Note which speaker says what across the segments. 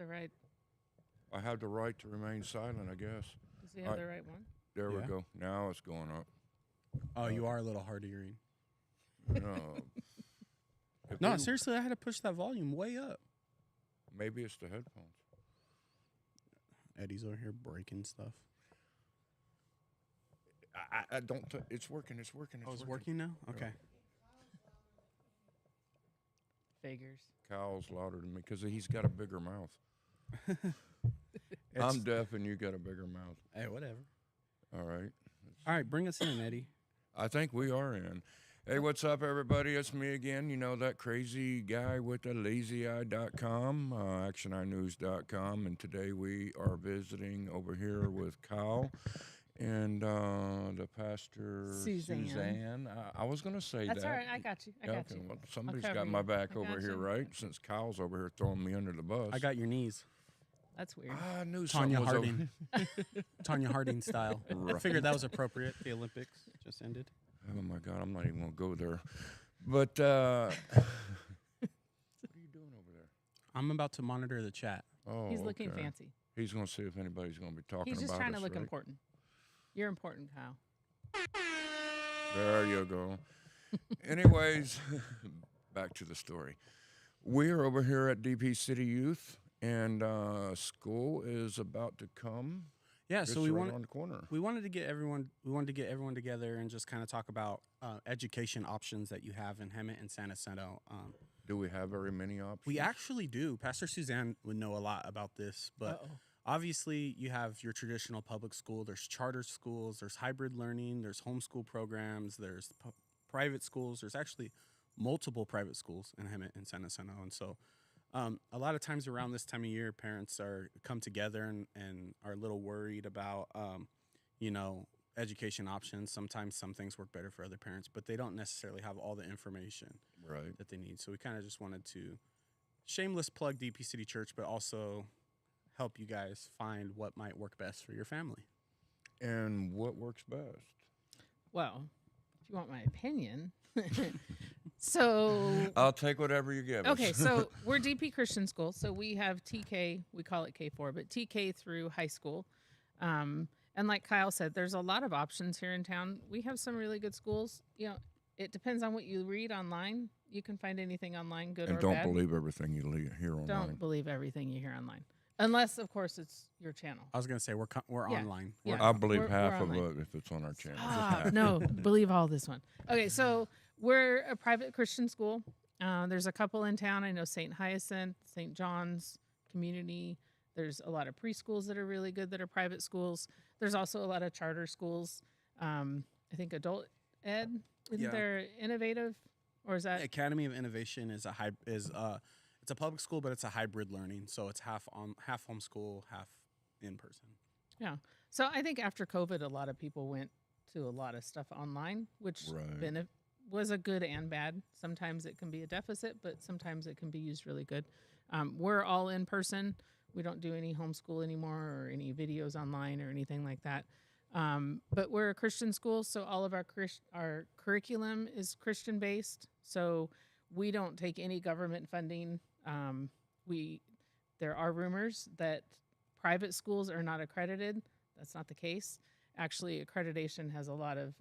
Speaker 1: right?
Speaker 2: I have the right to remain silent, I guess.
Speaker 1: Does he
Speaker 2: All
Speaker 1: have
Speaker 2: right,
Speaker 1: the right one?
Speaker 2: there we
Speaker 3: Yeah.
Speaker 2: go. Now it's going up.
Speaker 3: Oh, you
Speaker 2: Okay.
Speaker 3: are a little hard of hearing.
Speaker 2: No, if
Speaker 3: No,
Speaker 2: we-
Speaker 3: seriously, I had to push that volume way up.
Speaker 2: maybe it's the headphones.
Speaker 3: Eddie's over here breaking stuff.
Speaker 2: I don't. It's working. It's working.
Speaker 3: Oh, it's working now? Okay.
Speaker 1: Figures.
Speaker 2: Kyle's louder than me because he's got a bigger mouth.
Speaker 3: It's-
Speaker 2: I'm deaf and you got a bigger mouth.
Speaker 3: Hey, whatever.
Speaker 2: All right.
Speaker 3: All right, bring us in, Eddie.
Speaker 2: I think we are in. Hey, what's up, everybody? It's me again. You know, that crazy guy with the lazyeye.com, actioninews.com. And today we are visiting over here with Kyle and the pastor,
Speaker 1: Suzanne.
Speaker 2: I was going to say
Speaker 1: That's
Speaker 2: that.
Speaker 1: all right. I got you. I
Speaker 2: Yeah,
Speaker 1: got
Speaker 2: okay,
Speaker 1: you.
Speaker 2: well, somebody's
Speaker 1: cover
Speaker 2: got my
Speaker 1: you.
Speaker 2: back
Speaker 1: I
Speaker 2: over
Speaker 1: got
Speaker 2: here,
Speaker 1: you.
Speaker 2: right? Since Kyle's over here throwing me under the bus.
Speaker 3: I got your knees.
Speaker 1: That's weird.
Speaker 2: I knew something
Speaker 3: Tanya
Speaker 2: was
Speaker 3: Harding. Tanya Harding style. I
Speaker 2: Right.
Speaker 3: figured that was appropriate. The Olympics just ended.
Speaker 2: Oh my God, I'm not even gonna go there. But what are you doing over there?
Speaker 3: I'm about to monitor the chat.
Speaker 2: Oh,
Speaker 1: He's looking
Speaker 2: okay.
Speaker 1: fancy.
Speaker 2: He's gonna see if anybody's gonna be talking
Speaker 1: He's just
Speaker 2: about
Speaker 1: trying to
Speaker 2: us,
Speaker 1: look
Speaker 2: right?
Speaker 1: important. You're important, Kyle.
Speaker 2: There you go. Anyways, back to the story. We're over here at DP City Youth, and school is about to come.
Speaker 3: Yeah,
Speaker 2: It's
Speaker 3: so we
Speaker 2: right
Speaker 3: want
Speaker 2: on the corner.
Speaker 3: we wanted to get everyone together and just kind of talk about education options that you have in Hemet and San Jacinto.
Speaker 2: Do we have very many options?
Speaker 3: We actually do. Pastor Suzanne would know a lot about this, but
Speaker 1: Uh-oh.
Speaker 3: obviously you have your traditional public school. There's charter schools. There's hybrid learning. There's homeschool programs. There's private schools. There's actually multiple private schools in Hemet and San Jacinto, and so. A lot of times around this time of year, parents come together and are a little worried about, education options. Sometimes some things work better for other parents, but they don't necessarily have all the information
Speaker 2: Right.
Speaker 3: that they need. So we kind of just wanted to shameless plug DP City Church, but also help you guys find what might work best for your family.
Speaker 2: And what works best?
Speaker 1: Well, if you want my opinion. So
Speaker 2: I'll take whatever you give us.
Speaker 1: okay, so we're DP Christian School, so we have TK, we call it K4, but TK through high school. And like Kyle said, there's a lot of options here in town. We have some really good schools. You know, it depends on what you read online. You can find anything online, good
Speaker 2: and
Speaker 1: or
Speaker 2: don't
Speaker 1: bad.
Speaker 2: believe everything you hear online.
Speaker 1: Don't believe everything you hear online, unless of course it's your channel.
Speaker 3: I was going to say we're
Speaker 1: Yeah.
Speaker 3: online.
Speaker 1: Yeah.
Speaker 2: I believe
Speaker 1: We're
Speaker 2: half of
Speaker 1: online.
Speaker 2: it if it's on our channel.
Speaker 1: Ah, no, believe all this one. Okay, so we're a private Christian school. There's a couple in town. I know St. Hyacinth, St. John's Community. There's a lot of preschools that are really good that are private schools. There's also a lot of charter schools. I think adult ed, isn't
Speaker 3: Yeah.
Speaker 1: there innovative? Or is that
Speaker 3: Academy of Innovation is it's a public school, but it's a hybrid learning. So it's half homeschool, half in person.
Speaker 1: Yeah. So I think after COVID, a lot of people went to a lot of stuff online, which
Speaker 2: Right.
Speaker 1: was a good and bad. Sometimes it can be a deficit, but sometimes it can be used really good. We're all in person. We don't do any homeschool anymore or any videos online or anything like that. But we're a Christian school, so all of our curriculum is Christian based. So we don't take any government funding. There are rumors that private schools are not accredited. That's not the case. Actually, accreditation has a lot of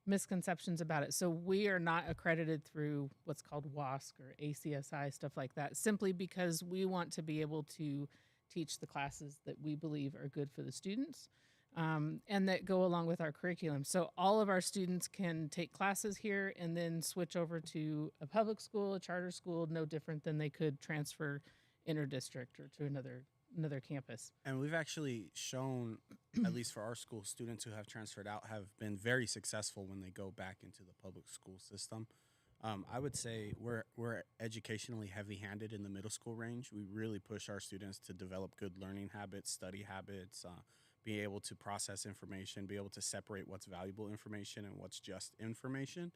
Speaker 1: misconceptions about it. So we are not accredited through what's called WASC or ACSI, stuff like that, simply because we want to be able to teach the classes that we believe are good for the students and that go along with our curriculum. So all of our students can take classes here and then switch over to a public school, a charter school, no different than they could transfer interdistrict or to another campus.
Speaker 3: And we've actually shown, at least for our school, students who have transferred out have been very successful when they go back into the public school system. I would say we're educationally heavy-handed in the middle school range. We really push our students to develop good learning habits, study habits, be able to process information, be able to separate what's valuable information and what's just information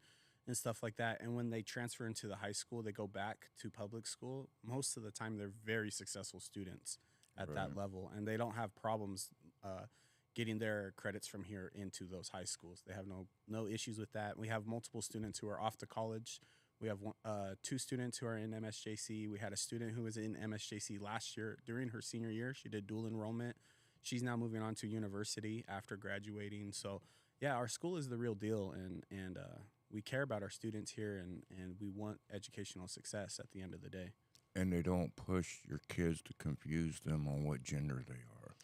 Speaker 3: and stuff like that. And when they transfer into the high school, they go back to public school. Most of the time, they're very successful students at that level, and they don't have problems getting their credits from here into those high schools. They have no issues with that. We have multiple students who are off to college We have two students who are in MSJC. We had a student who was in MSJC last year during her senior year. She did dual enrollment. She's now moving on to university after graduating. So, yeah, our school is the real deal, and we care about our students here, and we want educational success at the end of the day.
Speaker 2: And they don't push your kids to confuse them on what gender they are.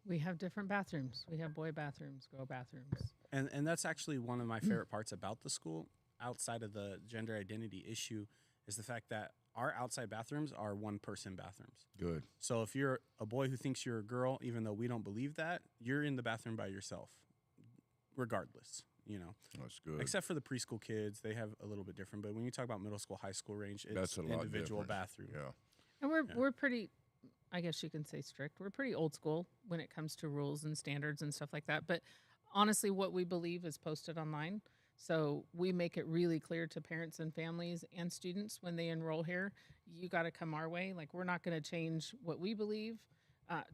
Speaker 1: We have different bathrooms. We have boy bathrooms, girl bathrooms.
Speaker 3: And that's actually one of my favorite parts about the school, outside of the gender identity issue, is the fact that our outside bathrooms are one-person bathrooms.
Speaker 2: Good.
Speaker 3: So if you're a boy who thinks you're a girl, even though we don't believe that, you're in the bathroom by yourself, regardless, you know.
Speaker 2: That's good.
Speaker 3: Except for the preschool kids, they have a little bit different. But when you talk about middle school, high school range, it's
Speaker 2: That's a lot
Speaker 3: individual
Speaker 2: different.
Speaker 3: bathroom.
Speaker 2: Yeah.
Speaker 1: And we're pretty, I guess you can say strict. We're pretty old school when it comes to rules and standards and stuff like that. But honestly, what we believe is posted online. So we make it really clear to parents and families and students when they enroll here, you got to come our way. Like, we're not going to change what we believe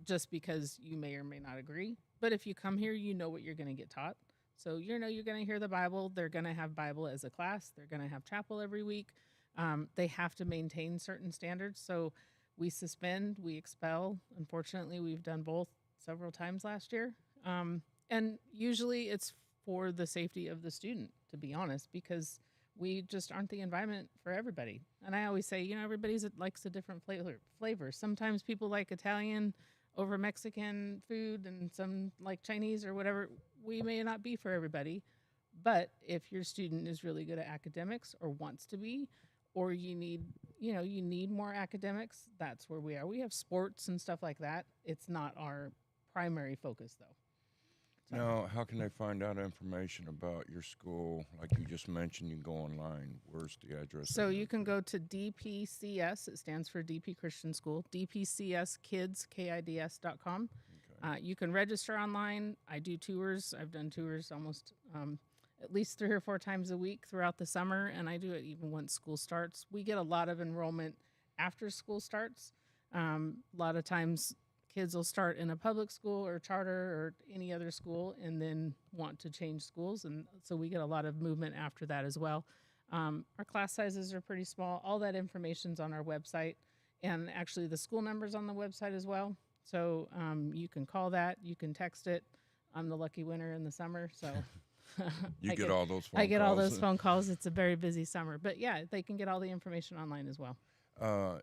Speaker 1: just because you may or may not agree. But if you come here, you know what you're going to get taught. So you're going to hear the Bible. They're going to have Bible as a class. They're going to have chapel every week. They have to maintain certain standards. So we suspend, we expel. Unfortunately, we've done both several times last year. And usually it's for the safety of the student, to be honest, because we just aren't the environment for everybody. And I always say, everybody likes a different flavor. Sometimes people like Italian over Mexican food, and some like Chinese or whatever. We may not be for everybody, but if your student is really good at academics or wants to be, or you need more academics, that's where we are. We have sports and stuff like that. It's not our primary focus, though.
Speaker 2: Now, how can they find out information about your school? Like you just mentioned, you can go online. Where's the address?
Speaker 1: So you can go to DPCS. It stands for DP Christian School. DPCSKids.com.
Speaker 2: Okay.
Speaker 1: You can register online. I do tours. I've done tours almost at least 3 or 4 times a week throughout the summer, and I do it even once school starts. We get a lot of enrollment after school starts. A lot of times kids will start in a public school or charter or any other school and then want to change schools. And so we get a lot of movement after that as well. Our class sizes are pretty small. All that information's on our website, and actually the school number's on the website as well. So you can call that. You can text it. I'm the lucky winner in the summer, so
Speaker 2: You get all those phone calls.
Speaker 1: I get all those phone calls. It's a very busy summer. But yeah, they can get all the information online as well.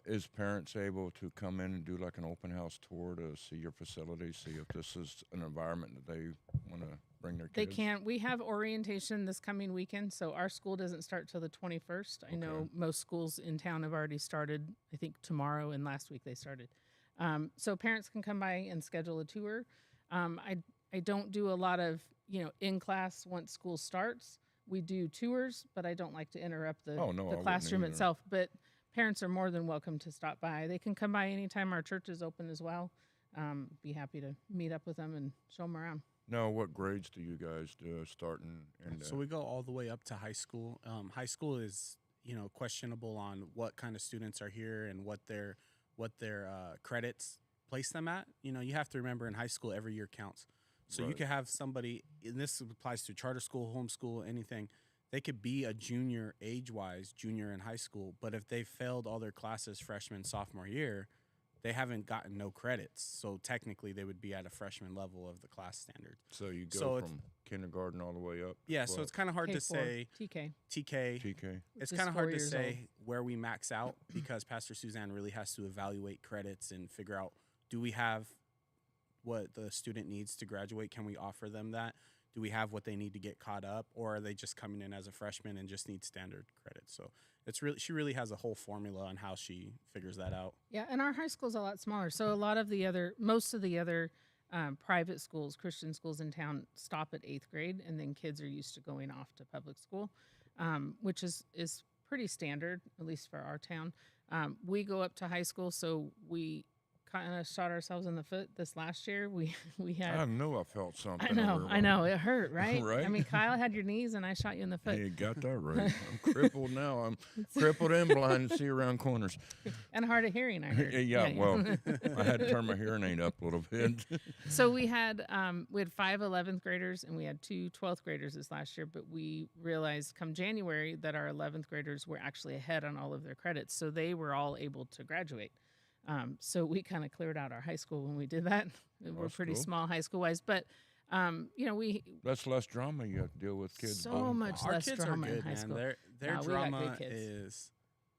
Speaker 2: Is parents able to come in and do like an open house tour to see your facility, see if this is an environment that they want to bring their kids?
Speaker 1: They can. We have orientation this coming weekend, so our school doesn't start till the 21st. I know most schools in town have already started, I think tomorrow, and last week they started. So parents can come by and schedule a tour. I don't do a lot of, in class once school starts. We do tours, but I don't like to interrupt the classroom itself. But parents are more than welcome to stop by. They can come by anytime our church is open as well. Be happy to meet up with them and show them around.
Speaker 2: Now, what grades do you guys do starting?
Speaker 3: So we go all the way up to high school. High school is, questionable on what kind of students are here and what their credits place them at. You have to remember in high school, every year counts. So you could have somebody, and this applies to charter school, homeschool, anything. They could be a junior age-wise, junior in high school, but if they failed all their classes freshman, sophomore year, they haven't gotten no credits. So technically, they would be at a freshman level of the class standard.
Speaker 2: So you go from kindergarten all the way up?
Speaker 3: Yeah, so it's kind of hard to say.
Speaker 1: TK.
Speaker 3: It's kind of hard to say where we max out because Pastor Suzanne really has to evaluate credits and figure out, do we have what the student needs to graduate? Can we offer them that? Do we have what they need to get caught up, or are they just coming in as a freshman and just need standard credits? So she really has a whole formula on how she figures that out.
Speaker 1: Yeah, and our high school's a lot smaller. So most of the other private schools, Christian schools in town, stop at 8th grade, and then kids are used to going off to public school, which is pretty standard, at least for our town. We go up to high school, so we kind of shot ourselves in the foot this last year. We
Speaker 2: I
Speaker 1: had.
Speaker 2: knew I felt something.
Speaker 1: I know, it hurt, right?
Speaker 2: Right?
Speaker 1: I mean, Kyle had your knees, and I shot you in the foot.
Speaker 2: You got that right. I'm crippled now. I'm crippled and blind to see around corners.
Speaker 1: And hard of hearing, I heard.
Speaker 2: Yeah, well, I had to turn my hearing aid up a little bit.
Speaker 1: So we had 5 11th graders and we had 2 12th graders this last year, but we realized come January that our 11th graders were actually ahead on all of their credits, so they were all able to graduate. So we kind of cleared out our high school when we did that. We're
Speaker 2: That's
Speaker 1: pretty
Speaker 2: cool.
Speaker 1: small high school wise, but we
Speaker 2: That's less drama you have to deal with kids.
Speaker 1: so
Speaker 2: being-
Speaker 1: much
Speaker 3: Our
Speaker 1: less
Speaker 3: kids are
Speaker 1: drama in
Speaker 3: good,
Speaker 1: high
Speaker 3: man.
Speaker 1: school.
Speaker 3: Their
Speaker 1: No, we got
Speaker 3: drama
Speaker 1: good kids.
Speaker 3: is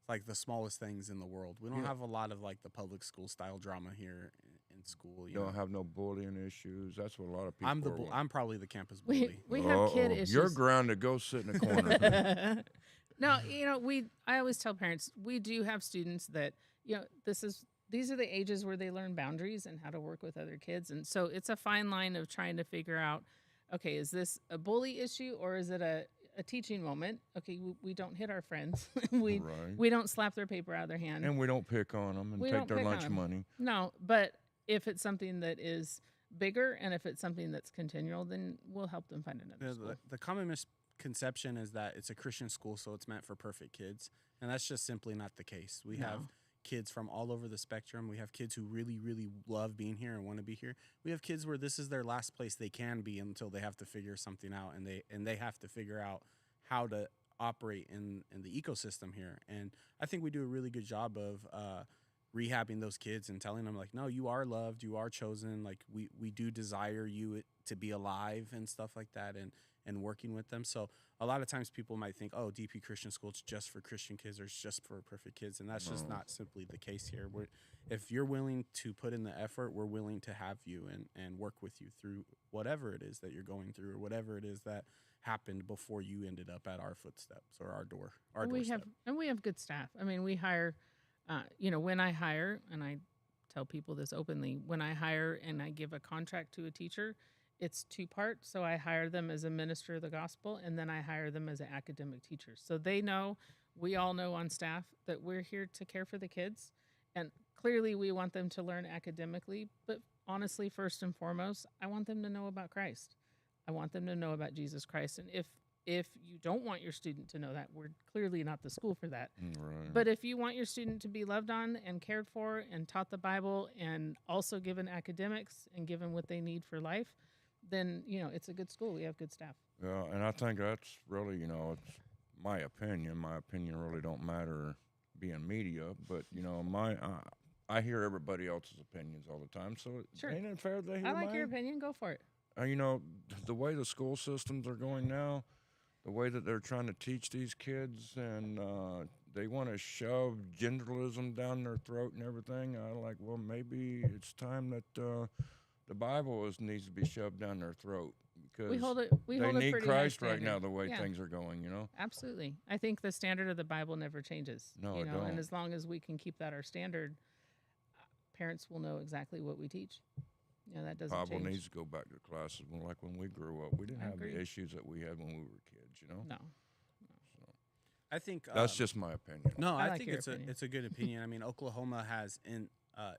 Speaker 3: like the smallest things in the world. We don't
Speaker 2: Yeah.
Speaker 3: have a lot of like the public school style drama here in school. You
Speaker 2: Don't
Speaker 3: know?
Speaker 2: have no bullying issues. That's what a lot of people.
Speaker 3: I'm probably the campus bully.
Speaker 1: We have kid
Speaker 2: Uh-oh.
Speaker 1: issues.
Speaker 2: You're grounded. Go sit in a corner.
Speaker 1: No, I always tell parents we do have students that these are the ages where they learn boundaries and how to work with other kids, and so it's a fine line of trying to figure out, okay, is this a bully issue or is it a teaching moment? Okay, we don't hit our friends, we
Speaker 2: Right.
Speaker 1: don't slap their paper out of their hand,
Speaker 2: And we don't pick on them and
Speaker 1: We
Speaker 2: take
Speaker 1: don't
Speaker 2: their
Speaker 1: pick on
Speaker 2: lunch
Speaker 1: 'em.
Speaker 2: money.
Speaker 1: No, but if it's something that is bigger and if it's something that's continual, then we'll help them find another school.
Speaker 3: The common misconception is that it's a Christian school, so it's meant for perfect kids, and that's just simply not the case. We have
Speaker 1: No.
Speaker 3: kids from all over the spectrum. We have kids who really, really love being here and want to be here. We have kids where this is their last place they can be until they have to figure something out, and they have to figure out how to operate in the ecosystem here. And I think we do a really good job of rehabbing those kids and telling them like, no, you are loved, you are chosen. Like we do desire you to be alive and stuff like that, and working with them. So a lot of times people might think, oh, DP Christian School, it's just for Christian kids or it's just for perfect kids. And that's just
Speaker 2: No.
Speaker 3: not simply the case here. If you're willing to put in the effort, we're willing to have you and work with you through whatever it is that you're going through or whatever it is that happened before you ended up at our footsteps or our doorstep.
Speaker 1: We have good staff. I mean, we hire, when I hire, and I tell people this openly, when I hire and I give a contract to a teacher, it's 2-part. So I hire them as a minister of the gospel, and then I hire them as an academic teacher. So we all know on staff that we're here to care for the kids. And clearly we want them to learn academically, but honestly, first and foremost, I want them to know about Christ. I want them to know about Jesus Christ. And if you don't want your student to know that, we're clearly not the school for that.
Speaker 2: Right.
Speaker 1: But if you want your student to be loved on and cared for and taught the Bible and also given academics and given what they need for life, then, it's a good school. We have good staff.
Speaker 2: Yeah, and I think that's really, it's my opinion. My opinion really don't matter being media, but I hear everybody else's opinions all the time. So
Speaker 1: Sure.
Speaker 2: ain't it fair they hear
Speaker 1: I like your
Speaker 2: mine?
Speaker 1: opinion. Go for it.
Speaker 2: The way the school systems are going now, the way that they're trying to teach these kids, and they want to shove genderlism down their throat and everything. I like, well, maybe it's time that the Bible needs to be shoved down their throat because
Speaker 1: We hold
Speaker 2: they
Speaker 1: a
Speaker 2: need
Speaker 1: pretty high
Speaker 2: Christ right
Speaker 1: standard.
Speaker 2: now. The way
Speaker 1: Yeah.
Speaker 2: things are going,
Speaker 1: Absolutely. I think the standard of the Bible never changes.
Speaker 2: No, it
Speaker 1: And
Speaker 2: don't.
Speaker 1: as long as we can keep that our standard, parents will know exactly what we teach. That doesn't
Speaker 2: Bible
Speaker 1: change.
Speaker 2: needs to go back to classes like when we grew up. We didn't
Speaker 1: I
Speaker 2: have
Speaker 1: agree.
Speaker 2: the issues that we had when we were kids.
Speaker 1: No.
Speaker 3: I think
Speaker 2: That's just my opinion.
Speaker 3: No,
Speaker 1: I
Speaker 3: I,
Speaker 1: like
Speaker 3: think
Speaker 1: your
Speaker 3: it's
Speaker 1: opinion.
Speaker 3: it's a good opinion. I mean, Oklahoma has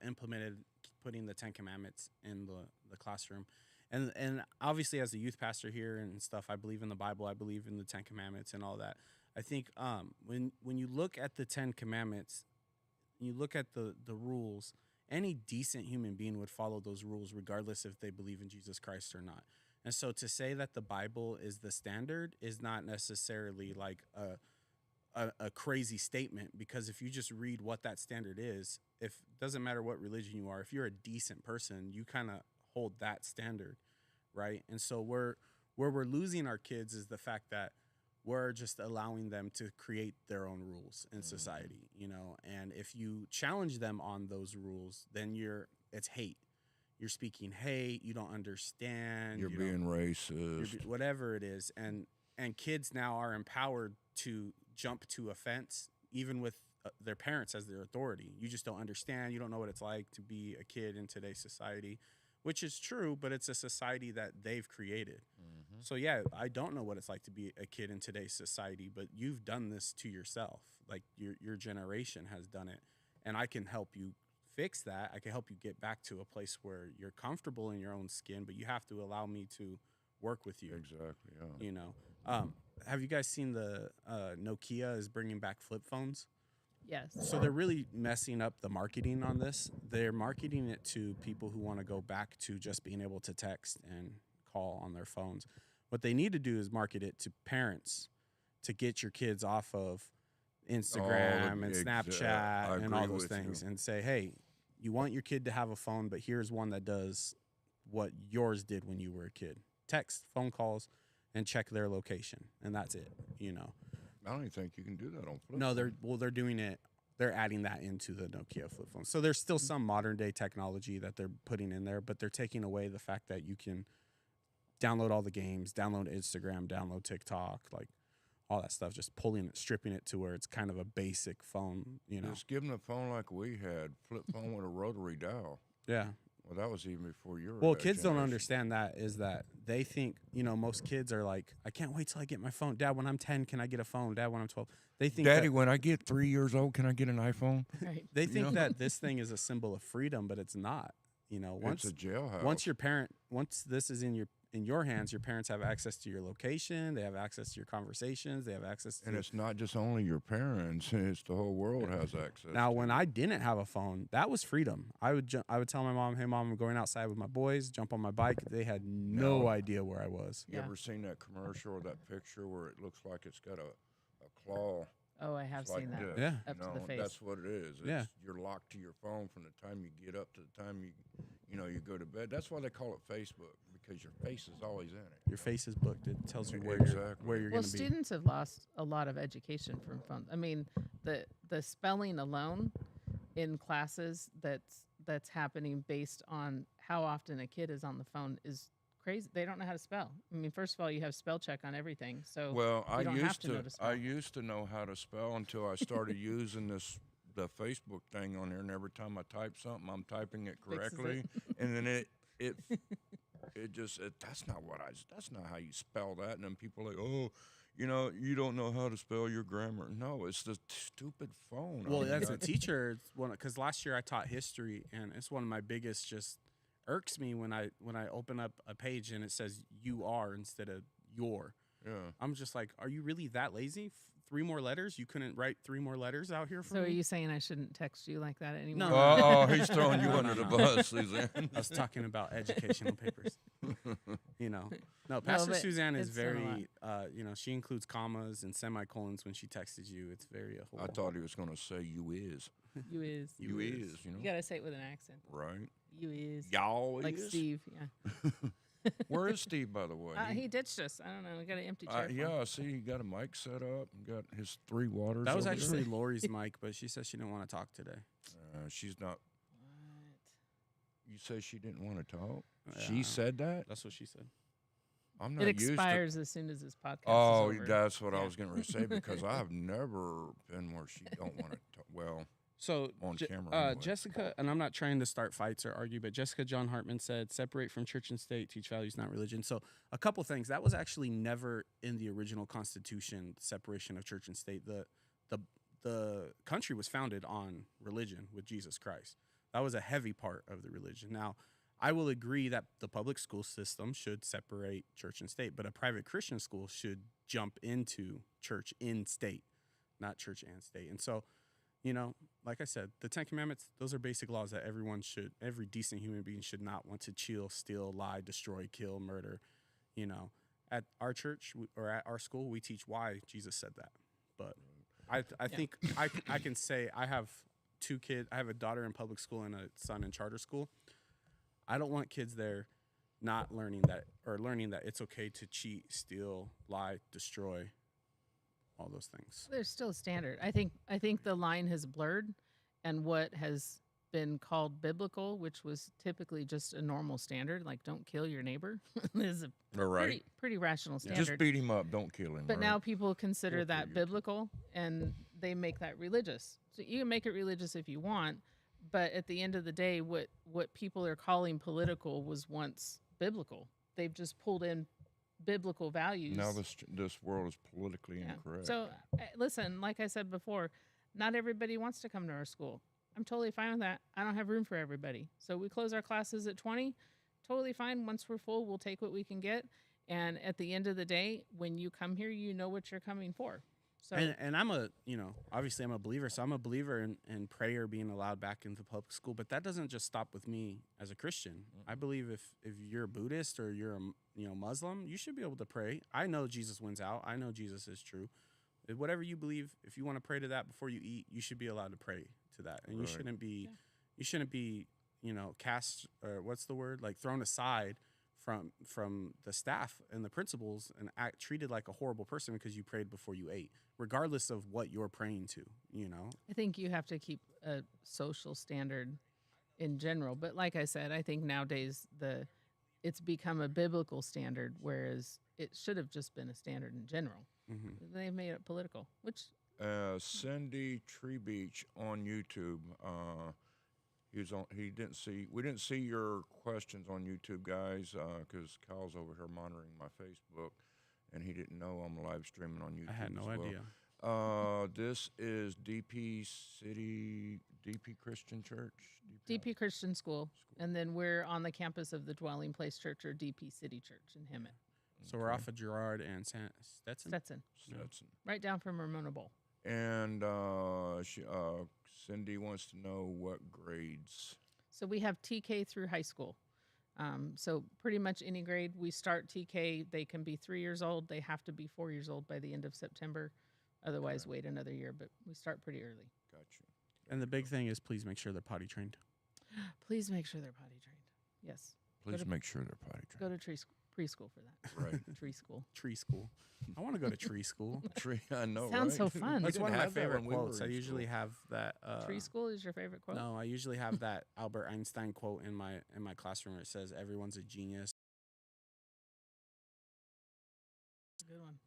Speaker 3: implemented putting the 10 Commandments in the classroom, and obviously as a youth pastor here and stuff, I believe in the Bible. I believe in the 10 Commandments and all that. I think when you look at the 10 Commandments, you look at the rules. Any decent human being would follow those rules, regardless if they believe in Jesus Christ or not. And so, to say that the Bible is the standard is not necessarily like a crazy statement, because if you just read what that standard is, if doesn't matter what religion you are, if you're a decent person, you kind of hold that standard, right? And so where we're losing our kids is the fact that we're just allowing them to create their own rules in society, and if you challenge them on those rules, then it's hate. You're speaking hate, you don't understand,
Speaker 2: You're
Speaker 3: you
Speaker 2: being
Speaker 3: don't-
Speaker 2: racist.
Speaker 3: whatever it is, and kids now are empowered to jump to a fence even with their parents as their authority. You just don't understand, you don't know what it's like to be a kid in today's society, which is true, but it's a society that they've created. So yeah, I don't know what it's like to be a kid in today's society, but you've done this to yourself. Like your generation has done it, and I can help you fix that. I can help you get back to a place where you're comfortable in your own skin, but you have to allow me to work with you.
Speaker 2: Exactly. Yeah.
Speaker 3: You know, have you guys seen the Nokia is bringing back flip phones?
Speaker 1: Yes.
Speaker 3: So they're really messing up the marketing on this. They're marketing it to people who want to go back to just being able to text and call on their phones. What they need to do is market it to parents to get your kids off of Instagram and Snapchat and all those things and say, hey, you want your kid to have a phone, but here's one that does what yours did when you were a kid. Text, phone calls, and check their location. And that's it, you know.
Speaker 2: I don't even think you can do that on flip.
Speaker 3: No, they're doing it. They're adding that into the Nokia flip phone. So there's still some modern day technology that they're putting in there, but they're taking away the fact that you can download all the games, download Instagram, download TikTok, like all that stuff, just stripping it to where it's kind of a basic phone, you know.
Speaker 2: Just give them a phone like we had, flip phone with a rotary dial.
Speaker 3: Yeah.
Speaker 2: Well, that was even before your
Speaker 3: Well, kids don't understand that is that they think, you know, most kids are like, I can't wait till I get my phone. Dad, when I'm 10, can I get a phone? Dad, when I'm 12. They think
Speaker 2: Daddy, when I get 3 years old, can I get an iPhone?
Speaker 1: Right.
Speaker 3: they think that this thing is a symbol of freedom, but it's not. You know,
Speaker 2: It's a jailhouse.
Speaker 3: Once this is in your hands, your parents have access to your location, they have access to your conversations, they have access to.
Speaker 2: And it's not just only your parents; it's the whole world has access.
Speaker 3: Now, when I didn't have a phone, that was freedom. I would tell my mom, "Hey, Mom, I'm going outside with my boys. Jump on my bike." They had no idea where I was.
Speaker 2: You ever seen that commercial or that picture where it looks like it's got a claw?
Speaker 1: Oh, I have
Speaker 2: It's like
Speaker 1: seen that.
Speaker 2: this,
Speaker 3: Yeah.
Speaker 1: Up to the face.
Speaker 2: That's what it is.
Speaker 3: Yeah.
Speaker 2: You're locked to your phone from the time you get up to the time you go to bed. That's why they call it Facebook, because your face is always in it.
Speaker 3: Your face is booked. It tells you where
Speaker 2: Exactly.
Speaker 3: you're
Speaker 1: Well,
Speaker 3: going to be.
Speaker 1: students have lost a lot of education from phones. I mean, the spelling alone in classes that's happening based on how often a kid is on the phone is crazy. They don't know how to spell. I mean, first of all, you have spell check on everything, so
Speaker 2: Well,
Speaker 1: you don't have to know to spell.
Speaker 2: I used to know how to spell until I started using the Facebook thing on there, and every time I type something, I'm typing it
Speaker 1: Fixes
Speaker 2: correctly, and then that's not how you spell that, and then people are like, oh, you don't know how to spell your grammar. No, it's the stupid phone.
Speaker 3: Well, as a teacher, because last year I taught history, and it's one of my biggest just irks me when I open up a page and it says you are instead of your.
Speaker 2: Yeah.
Speaker 3: I'm just like, are you really that lazy? 3 more letters? You couldn't write 3 more letters out here for
Speaker 1: So
Speaker 3: me?
Speaker 1: are you saying I shouldn't text you like that anymore?
Speaker 3: No.
Speaker 2: Oh, he's throwing you
Speaker 3: No,
Speaker 2: under
Speaker 3: no,
Speaker 2: the
Speaker 3: no.
Speaker 2: bus, Suzanne.
Speaker 3: I was talking about educational papers. No, Pastor
Speaker 1: but
Speaker 3: Suzanne is
Speaker 1: it's done a
Speaker 3: very, she includes commas and semicolons when she texted you. It's very
Speaker 2: I thought he was going to say you is.
Speaker 1: You is.
Speaker 2: You is,
Speaker 1: You gotta say it with an accent.
Speaker 2: Right.
Speaker 1: You is.
Speaker 2: Y'all
Speaker 1: Like
Speaker 2: is.
Speaker 1: Steve. Yeah.
Speaker 2: Where is Steve, by the way?
Speaker 1: He ditched us. I don't know. We got an empty chair. for him.
Speaker 2: Yeah, I see he got a mic set up, and got his 3 waters.
Speaker 3: That was
Speaker 2: over there.
Speaker 3: actually Lori's mic, but she said she didn't want to talk today.
Speaker 2: She's not.
Speaker 1: What?
Speaker 2: You say she didn't want to talk?
Speaker 3: Yeah.
Speaker 2: She said that?
Speaker 3: That's what she said.
Speaker 2: I'm not
Speaker 1: It
Speaker 2: used to.
Speaker 1: expires as soon as this podcast
Speaker 2: Oh,
Speaker 1: is over.
Speaker 2: that's what I
Speaker 1: Yeah.
Speaker 2: was going to say, because I've never been where she don't want to talk. Well,
Speaker 3: So
Speaker 2: on camera anyway.
Speaker 3: Jessica, and I'm not trying to start fights or argue, but Jessica John Hartman said, separate from church and state, teach values, not religion. So a couple things. That was actually never in the original Constitution, separation of church and state. The country was founded on religion with Jesus Christ. That was a heavy part of the religion. Now, I will agree that the public school system should separate church and state, but a private Christian school should jump into church in state, not church and state. And so, like I said, the 10 Commandments, those are basic laws that every decent human being should not want to cheat, steal, lie, destroy, kill, murder. At our church or at our school, we teach why Jesus said that. But I think I can say I have 2 kids. I have a daughter in public school and a son in charter school. I don't want kids there not learning that, or learning that it's okay to cheat, steal, lie, destroy, all those things.
Speaker 1: There's still a standard. I think the line has blurred, and what has been called biblical, which was typically just a normal standard, like don't kill your neighbor, is a
Speaker 2: all right.
Speaker 1: pretty rational standard.
Speaker 2: Just beat him up. Don't kill him.
Speaker 1: But
Speaker 2: right?
Speaker 1: now people consider
Speaker 2: Or kill
Speaker 1: that
Speaker 2: you.
Speaker 1: biblical, and they make that religious. So you can make it religious if you want, but at the end of the day, what people are calling political was once biblical. They've just pulled in biblical values.
Speaker 2: Now this world is politically incorrect.
Speaker 1: So listen, like I said before, not everybody wants to come to our school. I'm totally fine with that. I don't have room for everybody. So we close our classes at 20. Totally fine. Once we're full, we'll take what we can get. And at the end of the day, when you come here, you know what you're coming for. So
Speaker 3: And I'm a, obviously I'm a believer, so I'm a believer in prayer being allowed back into public school. But that doesn't just stop with me as a Christian. I believe if you're a Buddhist or you're a Muslim, you should be able to pray. I know Jesus wins out. I know Jesus is true. Whatever you believe, if you want to pray to that before you eat, you should be allowed to pray to that, and
Speaker 2: Right.
Speaker 3: you shouldn't be, cast, or what's the word, like thrown aside from the staff and the principals and treated like a horrible person because you prayed before you ate, regardless of what you're praying to.
Speaker 1: I think you have to keep a social standard in general. But like I said, I think nowadays it's become a biblical standard, whereas it should have just been a standard in general.
Speaker 3: Mm-hmm.
Speaker 1: They've made it political, which
Speaker 2: Cindy Tree Beach on YouTube. We didn't see your questions on YouTube, guys, because Kyle's over here monitoring my Facebook, and he didn't know I'm live streaming on YouTube.
Speaker 3: I had no
Speaker 2: as well.
Speaker 3: idea.
Speaker 2: This is DP Christian Church.
Speaker 1: DP Christian School, and then we're on the campus of the Dwelling Place Church, or DP City Church in Hemet.
Speaker 3: So we're off of Girard and Stetson.
Speaker 2: Stetson.
Speaker 1: Right down from Ramona Bowl.
Speaker 2: And Cindy wants to know what grades.
Speaker 1: So we have TK through high school. So pretty much any grade. We start TK, they can be 3 years old. They have to be 4 years old by the end of September. Otherwise, wait another year, but we start pretty early.
Speaker 2: Gotcha.
Speaker 3: And the big thing is, please make sure they're potty trained.
Speaker 1: Please make sure they're potty trained. Yes.
Speaker 2: Please make sure they're potty
Speaker 1: Go
Speaker 2: trained.
Speaker 1: to preschool for that.
Speaker 2: Right.
Speaker 1: Tree school.
Speaker 3: Tree school. I want to go to tree school.
Speaker 2: Tree, I know,
Speaker 1: Sounds
Speaker 2: right?
Speaker 1: so fun.
Speaker 2: We
Speaker 3: That's
Speaker 2: didn't
Speaker 3: one of my
Speaker 2: have that
Speaker 3: favorite
Speaker 2: when we were
Speaker 3: quotes. I
Speaker 2: in
Speaker 3: usually
Speaker 2: school.
Speaker 3: have that.
Speaker 1: Tree school is your favorite quote?
Speaker 3: No, I usually have that Albert Einstein quote in my classroom where it says, "Everyone's a genius."
Speaker 1: Good one.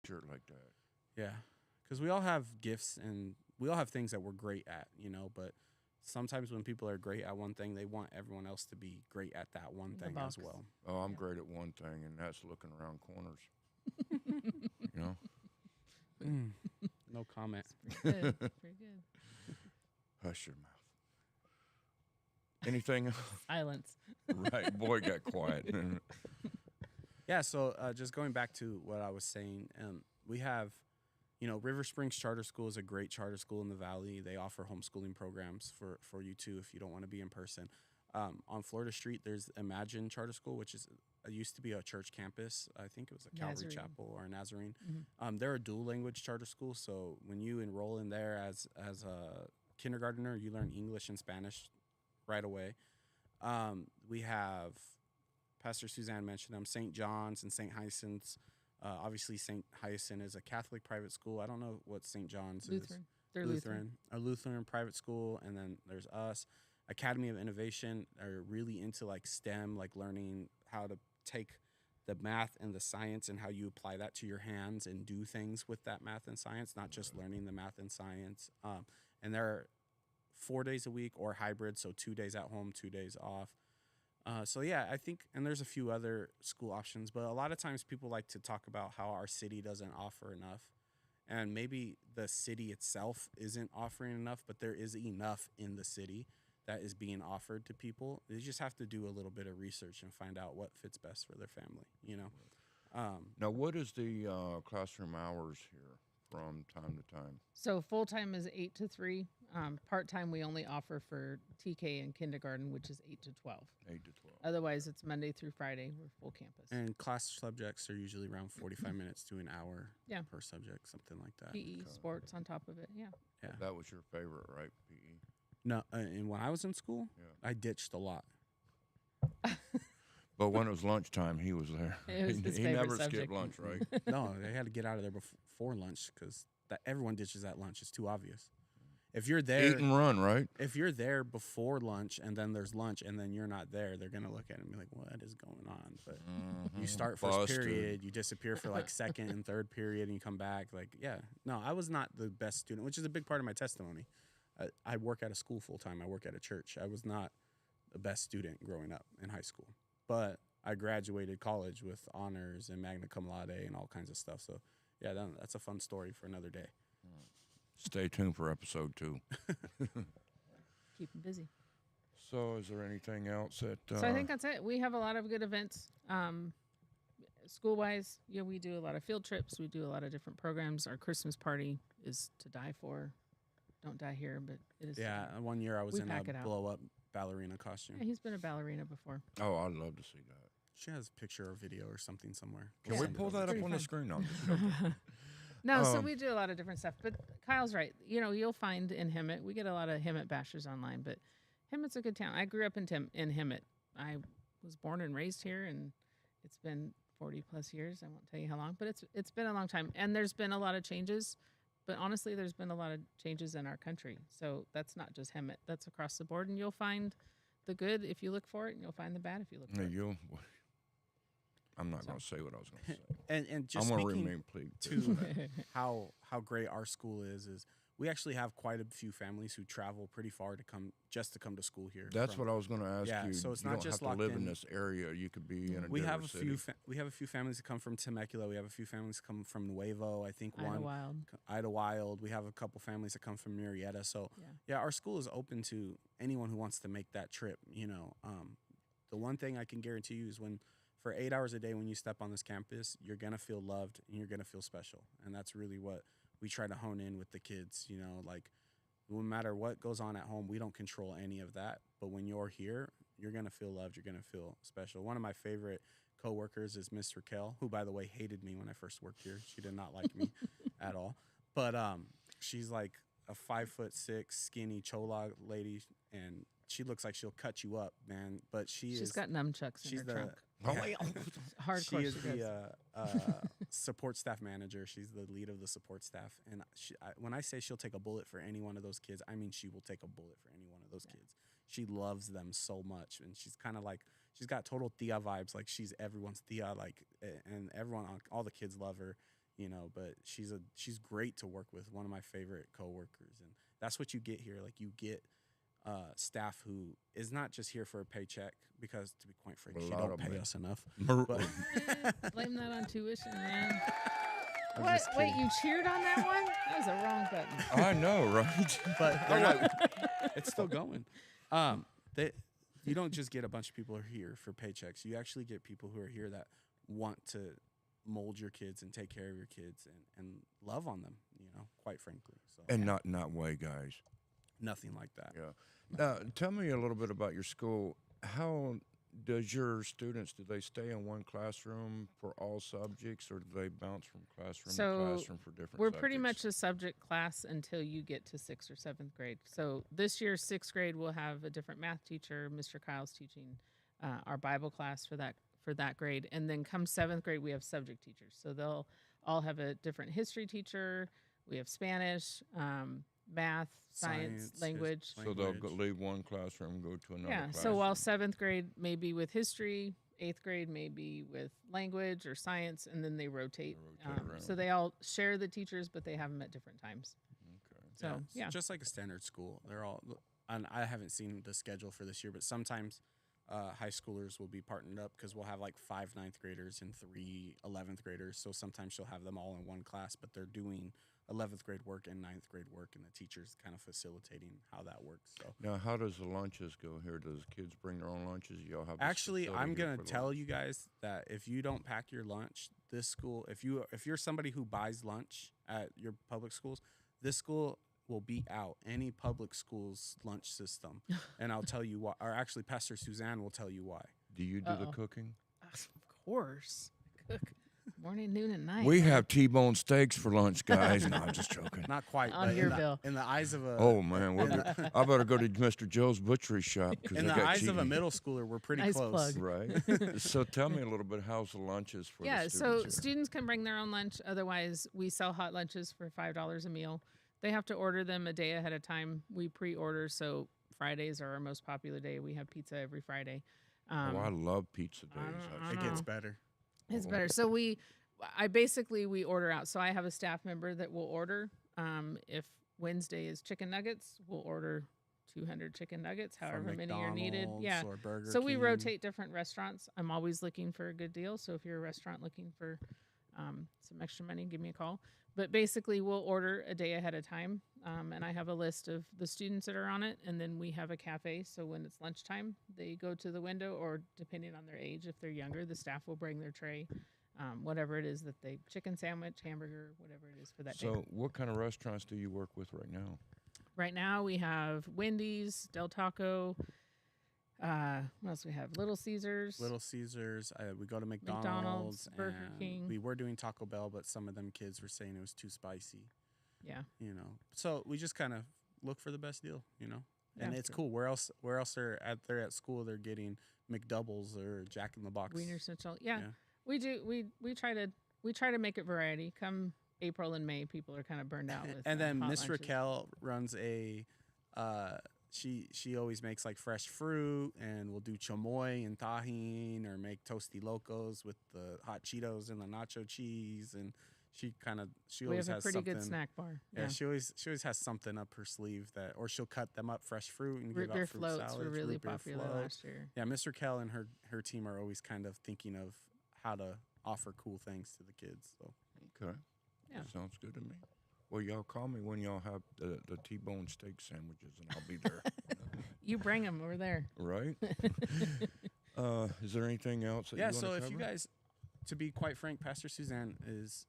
Speaker 2: Shirt like that.
Speaker 3: Yeah, because we all have gifts and we all have things that we're great at, but sometimes when people are great at one thing, they want everyone else to be great at that one
Speaker 1: The
Speaker 3: thing as
Speaker 1: box.
Speaker 3: well.
Speaker 2: Oh, I'm great at one thing, and that's looking around corners. You know?
Speaker 3: No comment.
Speaker 1: Pretty good. Pretty good.
Speaker 2: Hush your mouth. Anything else?
Speaker 1: Silence.
Speaker 2: Right. Boy got quiet.
Speaker 3: Yeah, so just going back to what I was saying, we have, River Springs Charter School is a great charter school in the Valley. They offer homeschooling programs for you too if you don't want to be in person. On Florida Street, there's Imagine Charter School, which used to be a church campus. I think it was a Calvary
Speaker 1: Nazarene.
Speaker 3: Chapel or a Nazarene.
Speaker 1: Mm-hmm.
Speaker 3: They're a dual language charter school, so when you enroll in there as a kindergartner, you learn English and Spanish right away. We have, Pastor Suzanne mentioned them, St. John's and St. Hyacinth's. Obviously, St. Hyacinth is a Catholic private school. I don't know what St. John's
Speaker 1: Lutheran.
Speaker 3: is.
Speaker 1: They're Lutheran.
Speaker 3: A Lutheran private school, and then there's us. Academy of Innovation are really into like STEM, like learning how to take the math and the science and how you apply that to your hands and do things with that math and science, not just learning the math and science. And they're 4 days a week or hybrid, so 2 days at home, 2 days off. So yeah, I think, and there's a few other school options, but a lot of times people like to talk about how our city doesn't offer enough. And maybe the city itself isn't offering enough, but there is enough in the city that is being offered to people. They just have to do a little bit of research and find out what fits best for their family,
Speaker 2: Now, what is the classroom hours here from time to time?
Speaker 1: So full time is 8 to 3. Part time we only offer for TK and kindergarten, which is 8 to 12.
Speaker 2: 8 to 12.
Speaker 1: Otherwise, it's Monday through Friday. We're full campus.
Speaker 3: And class subjects are usually around 45 minutes to an hour
Speaker 1: Yeah.
Speaker 3: per subject, something like that.
Speaker 1: PE, sports on top of it. Yeah.
Speaker 3: Yeah.
Speaker 2: That was your favorite, right? PE.
Speaker 3: No, and when I was in school,
Speaker 2: Yeah.
Speaker 3: I ditched a lot.
Speaker 2: But when it was lunchtime, he was there.
Speaker 1: It was his
Speaker 2: he
Speaker 1: favorite
Speaker 2: never
Speaker 1: subject.
Speaker 2: skipped lunch, right?
Speaker 3: No, they had to get out of there before lunch because everyone ditches at lunch. It's too obvious. If you're there,
Speaker 2: Eat and run, right?
Speaker 3: if you're there before lunch and then there's lunch and then you're not there, they're gonna look at it and be like, "What is going on?" But you start first
Speaker 2: Busted.
Speaker 3: period, you disappear for like second and third period, and you come back. Like, yeah, no, I was not the best student, which is a big part of my testimony. I work at a school full time. I work at a church. I was not the best student growing up in high school, but I graduated college with honors and magna cum laude and all kinds of stuff. So, yeah, that's a fun story for another day.
Speaker 2: Stay tuned for episode 2.
Speaker 1: Keep them busy.
Speaker 2: So, is there anything else that?
Speaker 1: So I think that's it. We have a lot of good events. School wise, we do a lot of field trips. We do a lot of different programs. Our Christmas party is to die for. Don't die here, but it is.
Speaker 3: Yeah, one year I was
Speaker 1: We
Speaker 3: in
Speaker 1: pack
Speaker 3: a
Speaker 1: it out.
Speaker 3: blow up ballerina costume.
Speaker 1: Yeah, he's been a ballerina before.
Speaker 2: Oh, I'd love to see that.
Speaker 3: She has a picture or video or something somewhere.
Speaker 2: Can
Speaker 1: Yeah.
Speaker 2: we
Speaker 3: Send it
Speaker 2: pull
Speaker 3: over.
Speaker 2: that up
Speaker 1: Pretty
Speaker 2: on the
Speaker 1: fun.
Speaker 2: screen? No, I'm just joking.
Speaker 1: No, so we do a lot of different stuff. But Kyle's right. You'll find in Hemet, we get a lot of Hemet bashers online, but Hemet's a good town. I grew up in Hemet. I was born and raised here, and it's been 40 plus years. I won't tell you how long, but it's been a long time. And there's been a lot of changes. But honestly, there's been a lot of changes in our country. So that's not just Hemet. That's across the board. And you'll find the good if you look for it, and you'll find the bad if you look for it.
Speaker 2: I'm not
Speaker 1: So-
Speaker 2: going to say what I was going to say.
Speaker 3: And just
Speaker 2: I'm going to
Speaker 3: speaking
Speaker 2: remain please.
Speaker 3: to how great our school is we actually have quite a few families who travel pretty far to come to school here.
Speaker 2: That's what I was going to ask
Speaker 3: Yeah,
Speaker 2: you.
Speaker 3: so it's
Speaker 2: you
Speaker 3: not
Speaker 2: don't
Speaker 3: just
Speaker 2: have to
Speaker 3: locked
Speaker 2: live in
Speaker 3: in.
Speaker 2: this area. You could be in a
Speaker 3: we have
Speaker 2: different
Speaker 3: a
Speaker 2: city.
Speaker 3: few families that come from Temecula. We have a few families that come from Nuevo. I think
Speaker 1: Ida Wild.
Speaker 3: Ida Wild. We have a couple families that come from Murrieta. So
Speaker 1: Yeah.
Speaker 3: our school is open to anyone who wants to make that trip. The one thing I can guarantee you is for 8 hours a day when you step on this campus, you're gonna feel loved and you're gonna feel special. And that's really what we try to hone in with the kids. No matter what goes on at home, we don't control any of that. But when you're here, you're gonna feel loved. You're gonna feel special. One of my favorite coworkers is Miss Raquel, who, by the way, hated me when I first worked here. She did not like me at all. But she's like a 5'6" skinny chola lady, and she looks like she'll cut you up, man. But
Speaker 1: She's got nunchucks in
Speaker 3: she's
Speaker 1: her
Speaker 3: the
Speaker 1: trunk.
Speaker 3: she
Speaker 1: Hardcore.
Speaker 3: is
Speaker 1: does.
Speaker 3: the support staff manager. She's the lead of the support staff. And when I say she'll take a bullet for any one of those kids, I mean she will take a bullet for any one of those kids. She loves them so much, and she's kind of like she's got total Tia vibes. Like she's everyone's Tia, and everyone, all the kids love her. But she's great to work with. One of my favorite coworkers, and that's what you get here. Like you get staff who is not just here for a paycheck, because to be quite frank,
Speaker 2: A
Speaker 3: she
Speaker 2: lot
Speaker 3: don't
Speaker 2: of
Speaker 3: pay
Speaker 2: them.
Speaker 3: us enough.
Speaker 2: Mer-
Speaker 3: But
Speaker 1: Blame that on tuition, man.
Speaker 3: I'm
Speaker 1: What?
Speaker 3: just
Speaker 1: Wait,
Speaker 3: kidding.
Speaker 1: you cheered on that one? That was a wrong button.
Speaker 2: I know, right?
Speaker 3: but they're not, it's still going. You don't just get a bunch of people who are here for paychecks. You actually get people who are here that want to mold your kids and take care of your kids and love on them, quite frankly. So
Speaker 2: And not way, guys.
Speaker 3: nothing like that.
Speaker 2: Yeah. Now, tell me a little bit about your school. How does your students, do they stay in one classroom for all subjects, or do they bounce from classroom
Speaker 1: So,
Speaker 2: to classroom for different
Speaker 1: We're
Speaker 2: subjects?
Speaker 1: pretty much a subject class until you get to 6th or 7th grade. So this year, 6th grade, we'll have a different math teacher. Mr. Kyle's teaching our Bible class for that grade. And then come 7th grade, we have subject teachers. So they'll all have a different history teacher. We have Spanish, math, science, language.
Speaker 2: So they'll leave one classroom and go to another
Speaker 1: Yeah.
Speaker 2: classroom.
Speaker 1: So while 7th grade may be with history, 8th grade may be with language or science, and then they rotate.
Speaker 2: around.
Speaker 1: So they all share the teachers, but they have them at different times.
Speaker 2: Okay.
Speaker 1: So
Speaker 3: it's
Speaker 1: yeah.
Speaker 3: just like a standard school. They're all, and I haven't seen the schedule for this year, but sometimes high schoolers will be partnered up because we'll have like 5 9th graders and 3 11th graders. So sometimes she'll have them all in one class, but they're doing 11th grade work and 9th grade work, and the teacher's kind of facilitating how that works. So
Speaker 2: Now, how does the lunches go here? Does kids bring their own lunches? Y'all have this
Speaker 3: actually,
Speaker 2: facility
Speaker 3: I'm
Speaker 2: here
Speaker 3: gonna
Speaker 2: for
Speaker 3: tell
Speaker 2: lunch?
Speaker 3: you guys that if you don't pack your lunch, this school, if you're somebody who buys lunch at your public schools, this school will beat out any public school's lunch system. And I'll tell you why. Or actually, Pastor Suzanne will tell you why.
Speaker 2: Do you do the
Speaker 1: Uh-oh.
Speaker 2: cooking?
Speaker 1: Of course. Cook morning, noon, and night.
Speaker 2: We have T-bone steaks for lunch, guys. No, I'm just joking.
Speaker 3: Not quite.
Speaker 1: On
Speaker 3: but
Speaker 1: your
Speaker 3: in the,
Speaker 1: bill.
Speaker 3: In the eyes of a
Speaker 2: Oh man, I better go to Mr. Joe's butchery shop because
Speaker 3: in
Speaker 2: they
Speaker 3: the
Speaker 2: got
Speaker 3: eyes of a
Speaker 2: cheese.
Speaker 3: middle schooler, we're pretty
Speaker 1: Nice
Speaker 3: close.
Speaker 1: plug.
Speaker 2: Right. So tell me a little bit. How's the lunches for
Speaker 1: Yeah,
Speaker 2: the
Speaker 1: so
Speaker 2: students here?
Speaker 1: students can bring their own lunch. Otherwise, we sell hot lunches for $5 a meal. They have to order them a day ahead of time. We pre-order, so Fridays are our most popular day. We have pizza every Friday.
Speaker 2: Oh, I love pizza days.
Speaker 1: I
Speaker 3: It
Speaker 2: actually.
Speaker 3: gets better.
Speaker 1: It's better. So we order out. So I have a staff member that will order. If Wednesday is chicken nuggets, we'll order 200 chicken nuggets, however
Speaker 3: From
Speaker 1: many are needed.
Speaker 3: McDonald's
Speaker 1: Yeah.
Speaker 3: Or Burger
Speaker 1: So we
Speaker 3: King.
Speaker 1: rotate different restaurants. I'm always looking for a good deal. So if you're a restaurant looking for some extra money, give me a call. But basically, we'll order a day ahead of time. and I have a list of the students that are on it. And then we have a cafe. So when it's lunchtime, they go to the window, or depending on their age, if they're younger, the staff will bring their tray, whatever it is that they chicken sandwich, hamburger, whatever it is for that day.
Speaker 2: So, what kind of restaurants do you work with right now?
Speaker 1: Right now we have Wendy's, Del Taco. What else we have? Little Caesars.
Speaker 3: Little Caesars. We go to
Speaker 1: McDonald's, Burger
Speaker 3: and
Speaker 1: King.
Speaker 3: We were doing Taco Bell, but some of them kids were saying it was too spicy.
Speaker 1: Yeah.
Speaker 3: So we just kind of look for the best deal. And
Speaker 1: Yeah.
Speaker 3: it's cool. Where else they're at school, they're getting McDoubles or Jack in the Box.
Speaker 1: Wiener Schnitzel. Yeah. We do. We try to make it variety. Come April and May, people are kind of burned out with.
Speaker 3: And then
Speaker 1: hot
Speaker 3: Miss
Speaker 1: lunches.
Speaker 3: Raquel runs a. She always makes like fresh fruit, and we'll do chamoy and tahine, or make toasty locos with the hot Cheetos and the nacho cheese, and she
Speaker 1: We
Speaker 3: always
Speaker 1: have a
Speaker 3: has
Speaker 1: pretty
Speaker 3: something.
Speaker 1: good snack bar.
Speaker 3: Yeah, she always has something up her sleeve or she'll cut them up, fresh fruit, and
Speaker 1: Root
Speaker 3: give
Speaker 1: beer
Speaker 3: out fruit
Speaker 1: floats
Speaker 3: salads.
Speaker 1: were really
Speaker 3: root beer
Speaker 1: popular
Speaker 3: floats.
Speaker 1: last year.
Speaker 3: Yeah, Mr. Kell and her team are always kind of thinking of how to offer cool things to the kids. So
Speaker 2: Okay.
Speaker 1: Yeah.
Speaker 2: That sounds good to me. Well, y'all call me when y'all have the T-bone steak sandwiches, and I'll be there.
Speaker 1: You bring them over there.
Speaker 2: Right? Is there anything else that you
Speaker 3: yeah,
Speaker 2: want to
Speaker 3: so
Speaker 2: cover?
Speaker 3: if you guys, to be quite frank, Pastor Suzanne is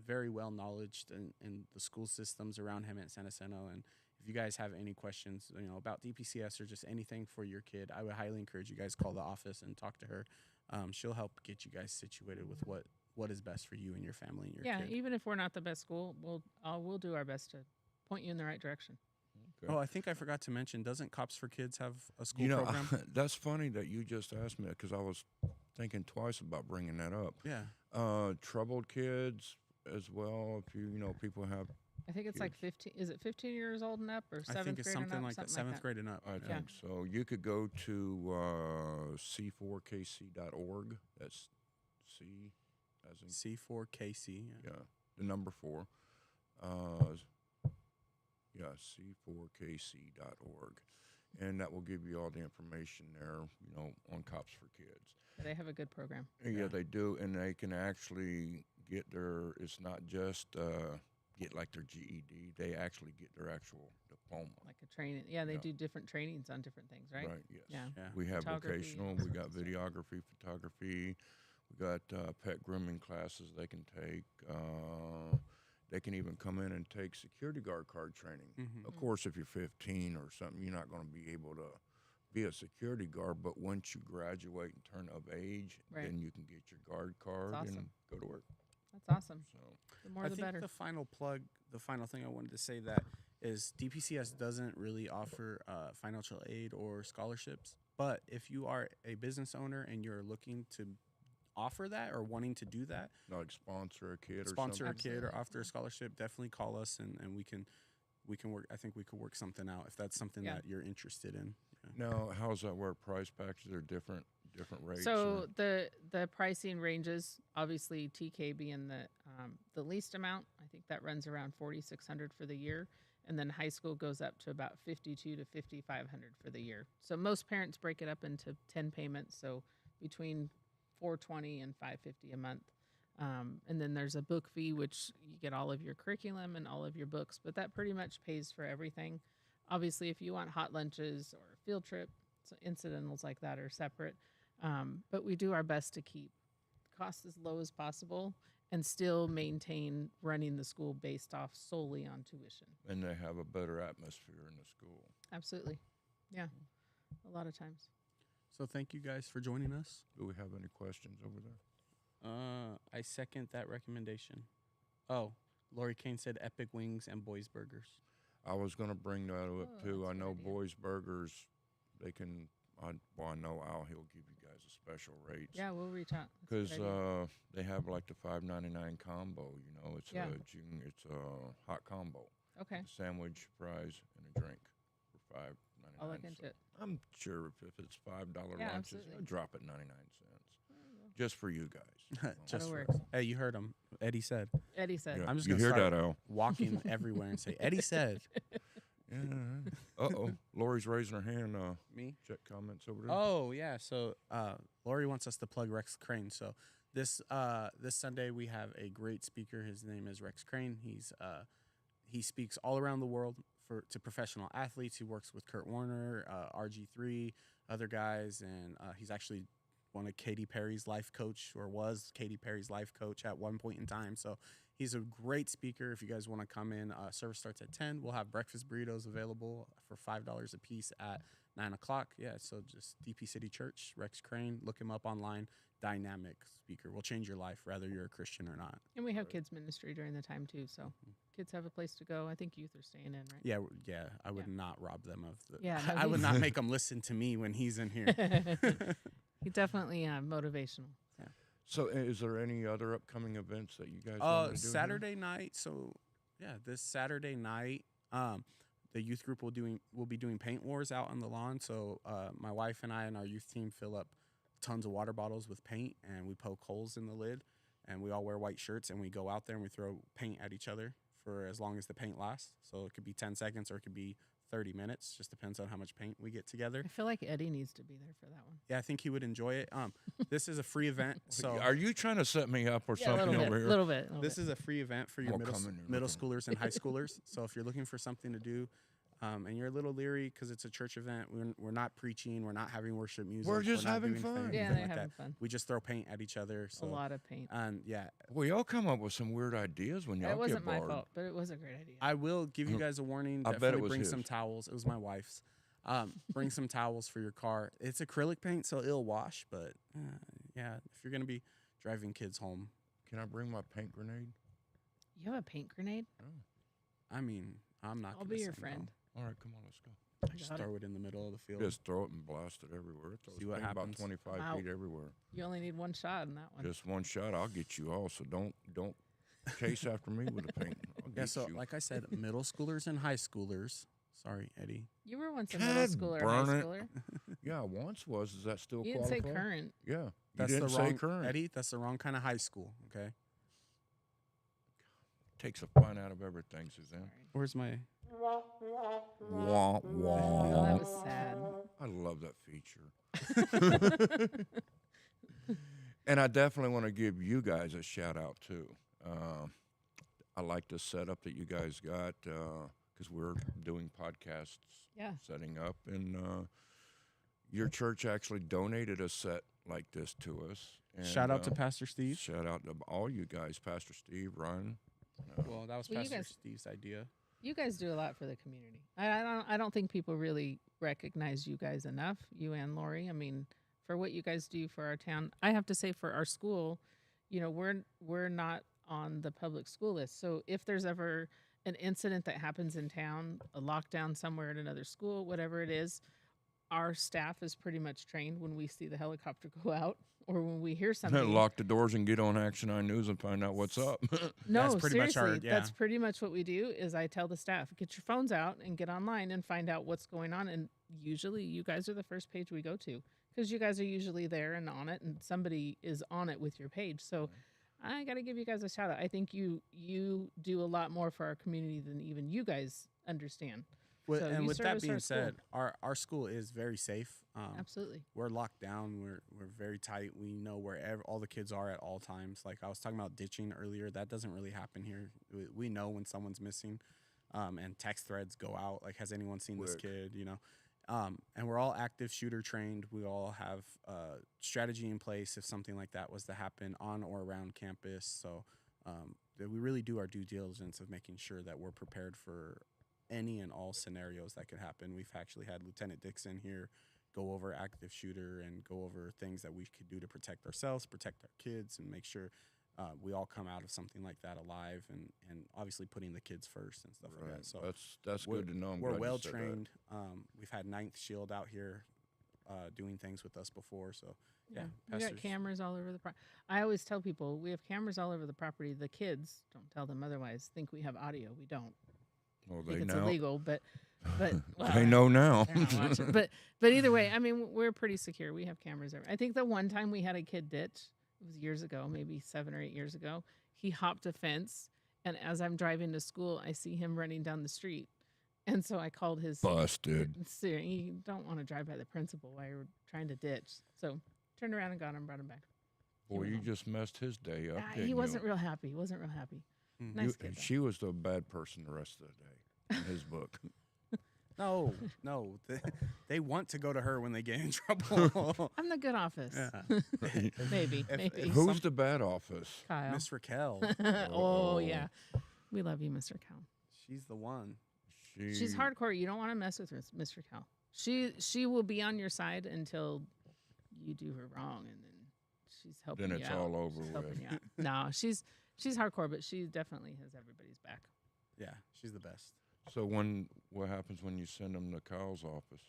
Speaker 3: very well knowledged in the school systems around Hemet and San Jacinto, and if you guys have any questions, about DPCS or just anything for your kid, I would highly encourage you guys call the office and talk to her. She'll help get you guys situated with what is best for you and your family and your kid.
Speaker 1: Even if we're not the best school, we'll do our best to point you in the right direction.
Speaker 2: Okay.
Speaker 3: Oh, I think I forgot to mention, doesn't Cops for Kids have a school program?
Speaker 2: That's funny that you just asked me that, because I was thinking twice about bringing that up.
Speaker 3: Yeah.
Speaker 2: Troubled kids as well. If people have,
Speaker 1: I think it's
Speaker 2: Huge.
Speaker 1: like 15. Is it 15 years old and up, or
Speaker 3: I
Speaker 1: seventh
Speaker 3: think it's
Speaker 1: grade
Speaker 3: something
Speaker 1: and up?
Speaker 3: like that,
Speaker 1: Something
Speaker 3: 7th grade and up.
Speaker 2: I
Speaker 3: Yeah.
Speaker 2: think so. You could go to c4kc.org. That's C as in
Speaker 3: C4KC. Yeah.
Speaker 2: the number 4. c4kc.org. And that will give you all the information there, on Cops for Kids.
Speaker 1: They have a good program.
Speaker 2: Yeah, they do, and they can actually get it's not just get like their GED, they actually get their actual diploma.
Speaker 1: Like a training. Yeah, they
Speaker 2: Yeah.
Speaker 1: do different trainings on different things, right?
Speaker 2: Yes.
Speaker 1: Yeah.
Speaker 3: Yeah.
Speaker 2: We have
Speaker 1: Photography
Speaker 2: vocational,
Speaker 1: and
Speaker 2: we
Speaker 1: sorts
Speaker 2: got
Speaker 1: of stuff.
Speaker 2: videography, photography, we got pet grooming classes they can take. They can even come in and take security guard card training.
Speaker 3: Mhm.
Speaker 2: Of course, if you're 15 or something, you're not going to be able to be a security guard, but once you graduate and turn of age,
Speaker 1: Right.
Speaker 2: then you can get your guard card
Speaker 1: awesome.
Speaker 2: and go to work.
Speaker 1: That's awesome.
Speaker 2: So,
Speaker 1: The more
Speaker 3: I
Speaker 1: the
Speaker 3: think
Speaker 1: better.
Speaker 3: the final thing I wanted to say that is DPCS doesn't really offer financial aid or scholarships. But if you are a business owner and you're looking to offer that or wanting to do that,
Speaker 2: like sponsor a kid
Speaker 3: sponsor
Speaker 2: or
Speaker 3: a kid or
Speaker 1: Absolutely.
Speaker 3: offer a scholarship, definitely call us and we can work. I think we could work something out if that's something
Speaker 1: Yeah.
Speaker 3: that you're interested in.
Speaker 2: something. Now, how's that work? Price packages are different rates?
Speaker 1: So
Speaker 2: or-
Speaker 1: the pricing ranges, obviously TK being the least amount. I think that runs around 4,600 for the year, and then high school goes up to about 52 to 5,500 for the year. So most parents break it up into 10 payments, so between 420 and 550 a month. And then there's a book fee, which you get all of your curriculum and all of your books, but that pretty much pays for everything. Obviously, if you want hot lunches or a field trip, so incidentals like that are separate. But we do our best to keep costs as low as possible and still maintain running the school based off solely on tuition.
Speaker 2: and they have a better atmosphere in the school.
Speaker 1: Absolutely. Yeah. A lot of times.
Speaker 3: So thank you guys for joining us.
Speaker 2: Do we have any questions over there?
Speaker 3: I second that recommendation. Oh, Lori Kane said Epic Wings and Boys Burgers.
Speaker 2: I was going to bring that up
Speaker 1: Oh,
Speaker 2: too.
Speaker 1: that's
Speaker 2: I
Speaker 1: a good
Speaker 2: know
Speaker 1: idea.
Speaker 2: Boys Burgers, they can. I know Al. He'll give you guys a special rates.
Speaker 1: Yeah, we'll reach out. That's a
Speaker 2: Because
Speaker 1: good idea.
Speaker 2: they have like the $5.99 combo. It's
Speaker 1: Yeah.
Speaker 2: it's a hot combo.
Speaker 1: Okay.
Speaker 2: Sandwich, fries, and a drink for $5.99.
Speaker 1: I'll look into it.
Speaker 2: I'm sure if it's $5
Speaker 1: Yeah,
Speaker 2: lunches,
Speaker 1: absolutely.
Speaker 2: I'll drop it 99 cents just for you guys.
Speaker 3: Just
Speaker 1: That'll
Speaker 3: for,
Speaker 1: work.
Speaker 3: hey, you heard him. Eddie said.
Speaker 1: Eddie said.
Speaker 2: Yeah.
Speaker 3: I'm just
Speaker 2: you
Speaker 3: gonna
Speaker 2: hear
Speaker 3: start
Speaker 2: that, Al?
Speaker 3: walking everywhere and say, Eddie said.
Speaker 2: Yeah. Uh-oh. Lori's raising her hand.
Speaker 3: Me?
Speaker 2: Check comments over there.
Speaker 3: Oh yeah. So Lori wants us to plug Rex Crane. So this Sunday we have a great speaker. His name is Rex Crane. He speaks all around the world to professional athletes. He works with Kurt Warner, RG3, other guys, and he's actually one of Katy Perry's life coach, or was Katy Perry's life coach at one point in time. So he's a great speaker. If you guys want to come in, service starts at 10. We'll have breakfast burritos available for $5 a piece at 9 o'clock. Yeah, so just DP City Church, Rex Crane, look him up online. Dynamic speaker will change your life, whether you're a Christian or not.
Speaker 1: And we have kids ministry during the time too, so kids have a place to go. I think youth are staying in, right?
Speaker 3: Yeah. I would not rob them of the.
Speaker 1: Yeah, no,
Speaker 3: I would not make them listen to me when he's in here.
Speaker 1: He's definitely motivational.
Speaker 3: Yeah.
Speaker 2: So, is there any other upcoming events that you guys want to do?
Speaker 3: Saturday night. So, yeah, this Saturday night, the youth group will be doing paint wars out on the lawn. So, my wife and I and our youth team fill up tons of water bottles with paint, and we poke holes in the lid, and we all wear white shirts, and we go out there and we throw paint at each other for as long as the paint lasts. So it could be 10 seconds or it could be 30 minutes. Just depends on how much paint we get together.
Speaker 1: I feel like Eddie needs to be there for that one.
Speaker 3: Yeah, I think he would enjoy it. This is a free event. So
Speaker 2: Are you trying to set me up or something over here?
Speaker 1: A little bit.
Speaker 3: this is a free event for your
Speaker 2: I'll
Speaker 3: middle
Speaker 2: come in here
Speaker 3: middle
Speaker 2: looking.
Speaker 3: schoolers and high schoolers. So if you're looking for something to do, and you're a little leery because it's a church event, we're not preaching, we're not having worship music.
Speaker 2: We're just
Speaker 3: not
Speaker 2: having
Speaker 3: doing
Speaker 2: fun.
Speaker 3: things,
Speaker 1: Yeah,
Speaker 3: anything
Speaker 1: they're
Speaker 3: like
Speaker 1: having
Speaker 3: that.
Speaker 1: fun.
Speaker 3: We just throw paint at each other. So
Speaker 1: A lot of paint.
Speaker 3: And yeah,
Speaker 2: Well, y'all come up with some weird ideas when y'all
Speaker 1: It wasn't
Speaker 2: get
Speaker 1: my
Speaker 2: bored.
Speaker 1: fault, but it was a great idea.
Speaker 3: I will give you guys a warning.
Speaker 2: I bet it
Speaker 3: Definitely
Speaker 2: was
Speaker 3: bring some
Speaker 2: his.
Speaker 3: towels. It was my wife's. Bring some towels for your car. It's acrylic paint, so it'll wash. But yeah, if you're gonna be driving kids home,
Speaker 2: Can I bring my paint grenade?
Speaker 1: You have a paint grenade?
Speaker 3: I mean, I'm not.
Speaker 1: I'll
Speaker 3: gonna
Speaker 1: be your
Speaker 3: say
Speaker 1: friend.
Speaker 2: All right, come on, let's go.
Speaker 1: I
Speaker 3: Just
Speaker 1: got it.
Speaker 3: throw it in the middle of the field.
Speaker 2: Just throw it and blast it everywhere. It throws
Speaker 3: See what
Speaker 2: paint about
Speaker 3: happens.
Speaker 2: 25
Speaker 1: Wow.
Speaker 2: feet everywhere.
Speaker 1: You only need one shot in that one.
Speaker 2: Just one shot, I'll get you all. So don't chase after me with the paint. I'll
Speaker 3: Yeah.
Speaker 2: get
Speaker 3: So,
Speaker 2: you.
Speaker 3: like I said, middle schoolers and high schoolers. Sorry, Eddie.
Speaker 1: You were once a
Speaker 2: God,
Speaker 1: middle schooler, high
Speaker 2: burn it.
Speaker 1: schooler.
Speaker 2: Yeah, I once was. Does that still
Speaker 1: You didn't
Speaker 2: qualify?
Speaker 1: say current.
Speaker 2: Yeah, you
Speaker 3: That's
Speaker 2: didn't
Speaker 3: the
Speaker 2: say
Speaker 3: wrong
Speaker 2: current.
Speaker 3: Eddie. That's the wrong kind of high school. Okay.
Speaker 2: Takes the fun out of everything, Suzanne.
Speaker 1: Sorry.
Speaker 3: Where's my?
Speaker 2: Wah,
Speaker 1: Oh, that
Speaker 2: wah.
Speaker 1: was sad.
Speaker 2: I love that feature. And I definitely want to give you guys a shout out too. I like the setup that you guys got because we're doing podcasts,
Speaker 1: Yeah.
Speaker 2: setting up, and your church actually donated a set like this to us. And,
Speaker 3: Shout out to Pastor Steve.
Speaker 2: Shout out to all you guys, Pastor Steve, Ryan.
Speaker 3: Well, that was
Speaker 1: Well, you
Speaker 3: Pastor
Speaker 1: guys-
Speaker 3: Steve's idea.
Speaker 1: You guys do a lot for the community. I don't think people really recognize you guys enough, you and Lori. I mean, for what you guys do for our town. I have to say for our school, you know, we're not on the public school list. So if there's ever an incident that happens in town, a lockdown somewhere at another school, whatever it is, our staff is pretty much trained when we see the helicopter go out or when we hear something.
Speaker 2: Lock the doors and get on Action Eye News and find out what's up.
Speaker 1: No,
Speaker 3: That's pretty much
Speaker 1: seriously,
Speaker 3: our-
Speaker 1: that's pretty much what we do. Is I tell the staff, get your phones out and get online and find out what's going on. And usually, you guys are the first page we go to because you guys are usually there and on it, and somebody is on it with your page. So, I got to give you guys a shout out. I think you do a lot more for our community than even you guys understand. So
Speaker 3: And
Speaker 1: you
Speaker 3: with that
Speaker 1: service
Speaker 3: being
Speaker 1: our school.
Speaker 3: said, our school is very safe.
Speaker 1: Absolutely.
Speaker 3: We're locked down. We're very tight. We know where all the kids are at all times. Like I was talking about ditching earlier, that doesn't really happen here. We know when someone's missing, and text threads go out. Like, has anyone seen this
Speaker 2: Quick.
Speaker 3: kid? You know, and we're all active shooter trained. We all have strategy in place if something like that was to happen on or around campus. So that we really do our due diligence of making sure that we're prepared for any and all scenarios that could happen. We've actually had Lieutenant Dixon here go over active shooter and go over things that we could do to protect ourselves, protect our kids, and make sure we all come out of something like that alive, and obviously putting the kids first and stuff like that. So
Speaker 2: that's
Speaker 3: we're-
Speaker 2: good to know. I'm
Speaker 3: we're
Speaker 2: glad you
Speaker 3: well
Speaker 2: said that.
Speaker 3: trained. We've had 9th Shield out here doing things with us before. So yeah,
Speaker 1: We got
Speaker 3: pastors-
Speaker 1: cameras all over the property. I always tell people we have cameras all over the property. The kids, don't tell them otherwise, think we have audio. We don't.
Speaker 2: Well,
Speaker 1: I
Speaker 2: they
Speaker 1: think it's
Speaker 2: know.
Speaker 1: illegal, but well,
Speaker 2: They know now.
Speaker 1: they're not watching. but either way, I mean, we're pretty secure. We have cameras everywhere. I think the one time we had a kid ditch, it was years ago, maybe 7 or 8 years ago. He hopped a fence, and as I'm driving to school, I see him running down the street, and so I called his.
Speaker 2: Busted.
Speaker 1: You don't want to drive by the principal while you're trying to ditch, so turned around and got him, brought him back.
Speaker 2: Boy,
Speaker 1: went
Speaker 2: you
Speaker 1: home.
Speaker 2: just messed his day up.
Speaker 1: He
Speaker 2: didn't
Speaker 1: wasn't
Speaker 2: you?
Speaker 1: real happy. Wasn't real happy. Nice kid. Though.
Speaker 2: She was the bad person the rest of the day in his book.
Speaker 3: No, they want to go to her when they get in trouble.
Speaker 1: I'm the good office.
Speaker 3: Yeah.
Speaker 1: maybe.
Speaker 2: Who's the bad office?
Speaker 1: Kyle.
Speaker 3: Miss Raquel.
Speaker 1: Oh, yeah. We love you, Mr. Cal.
Speaker 3: She's the one.
Speaker 1: She's hardcore. You don't want to mess with Mr. Cal. She will be on your side until you do her wrong, and then she's helping you out.
Speaker 2: Then it's all over
Speaker 1: She's
Speaker 2: with.
Speaker 1: helping you out. No, she's hardcore, but she definitely has everybody's back.
Speaker 3: Yeah, she's the best.
Speaker 2: So what happens when you send them to Kyle's office?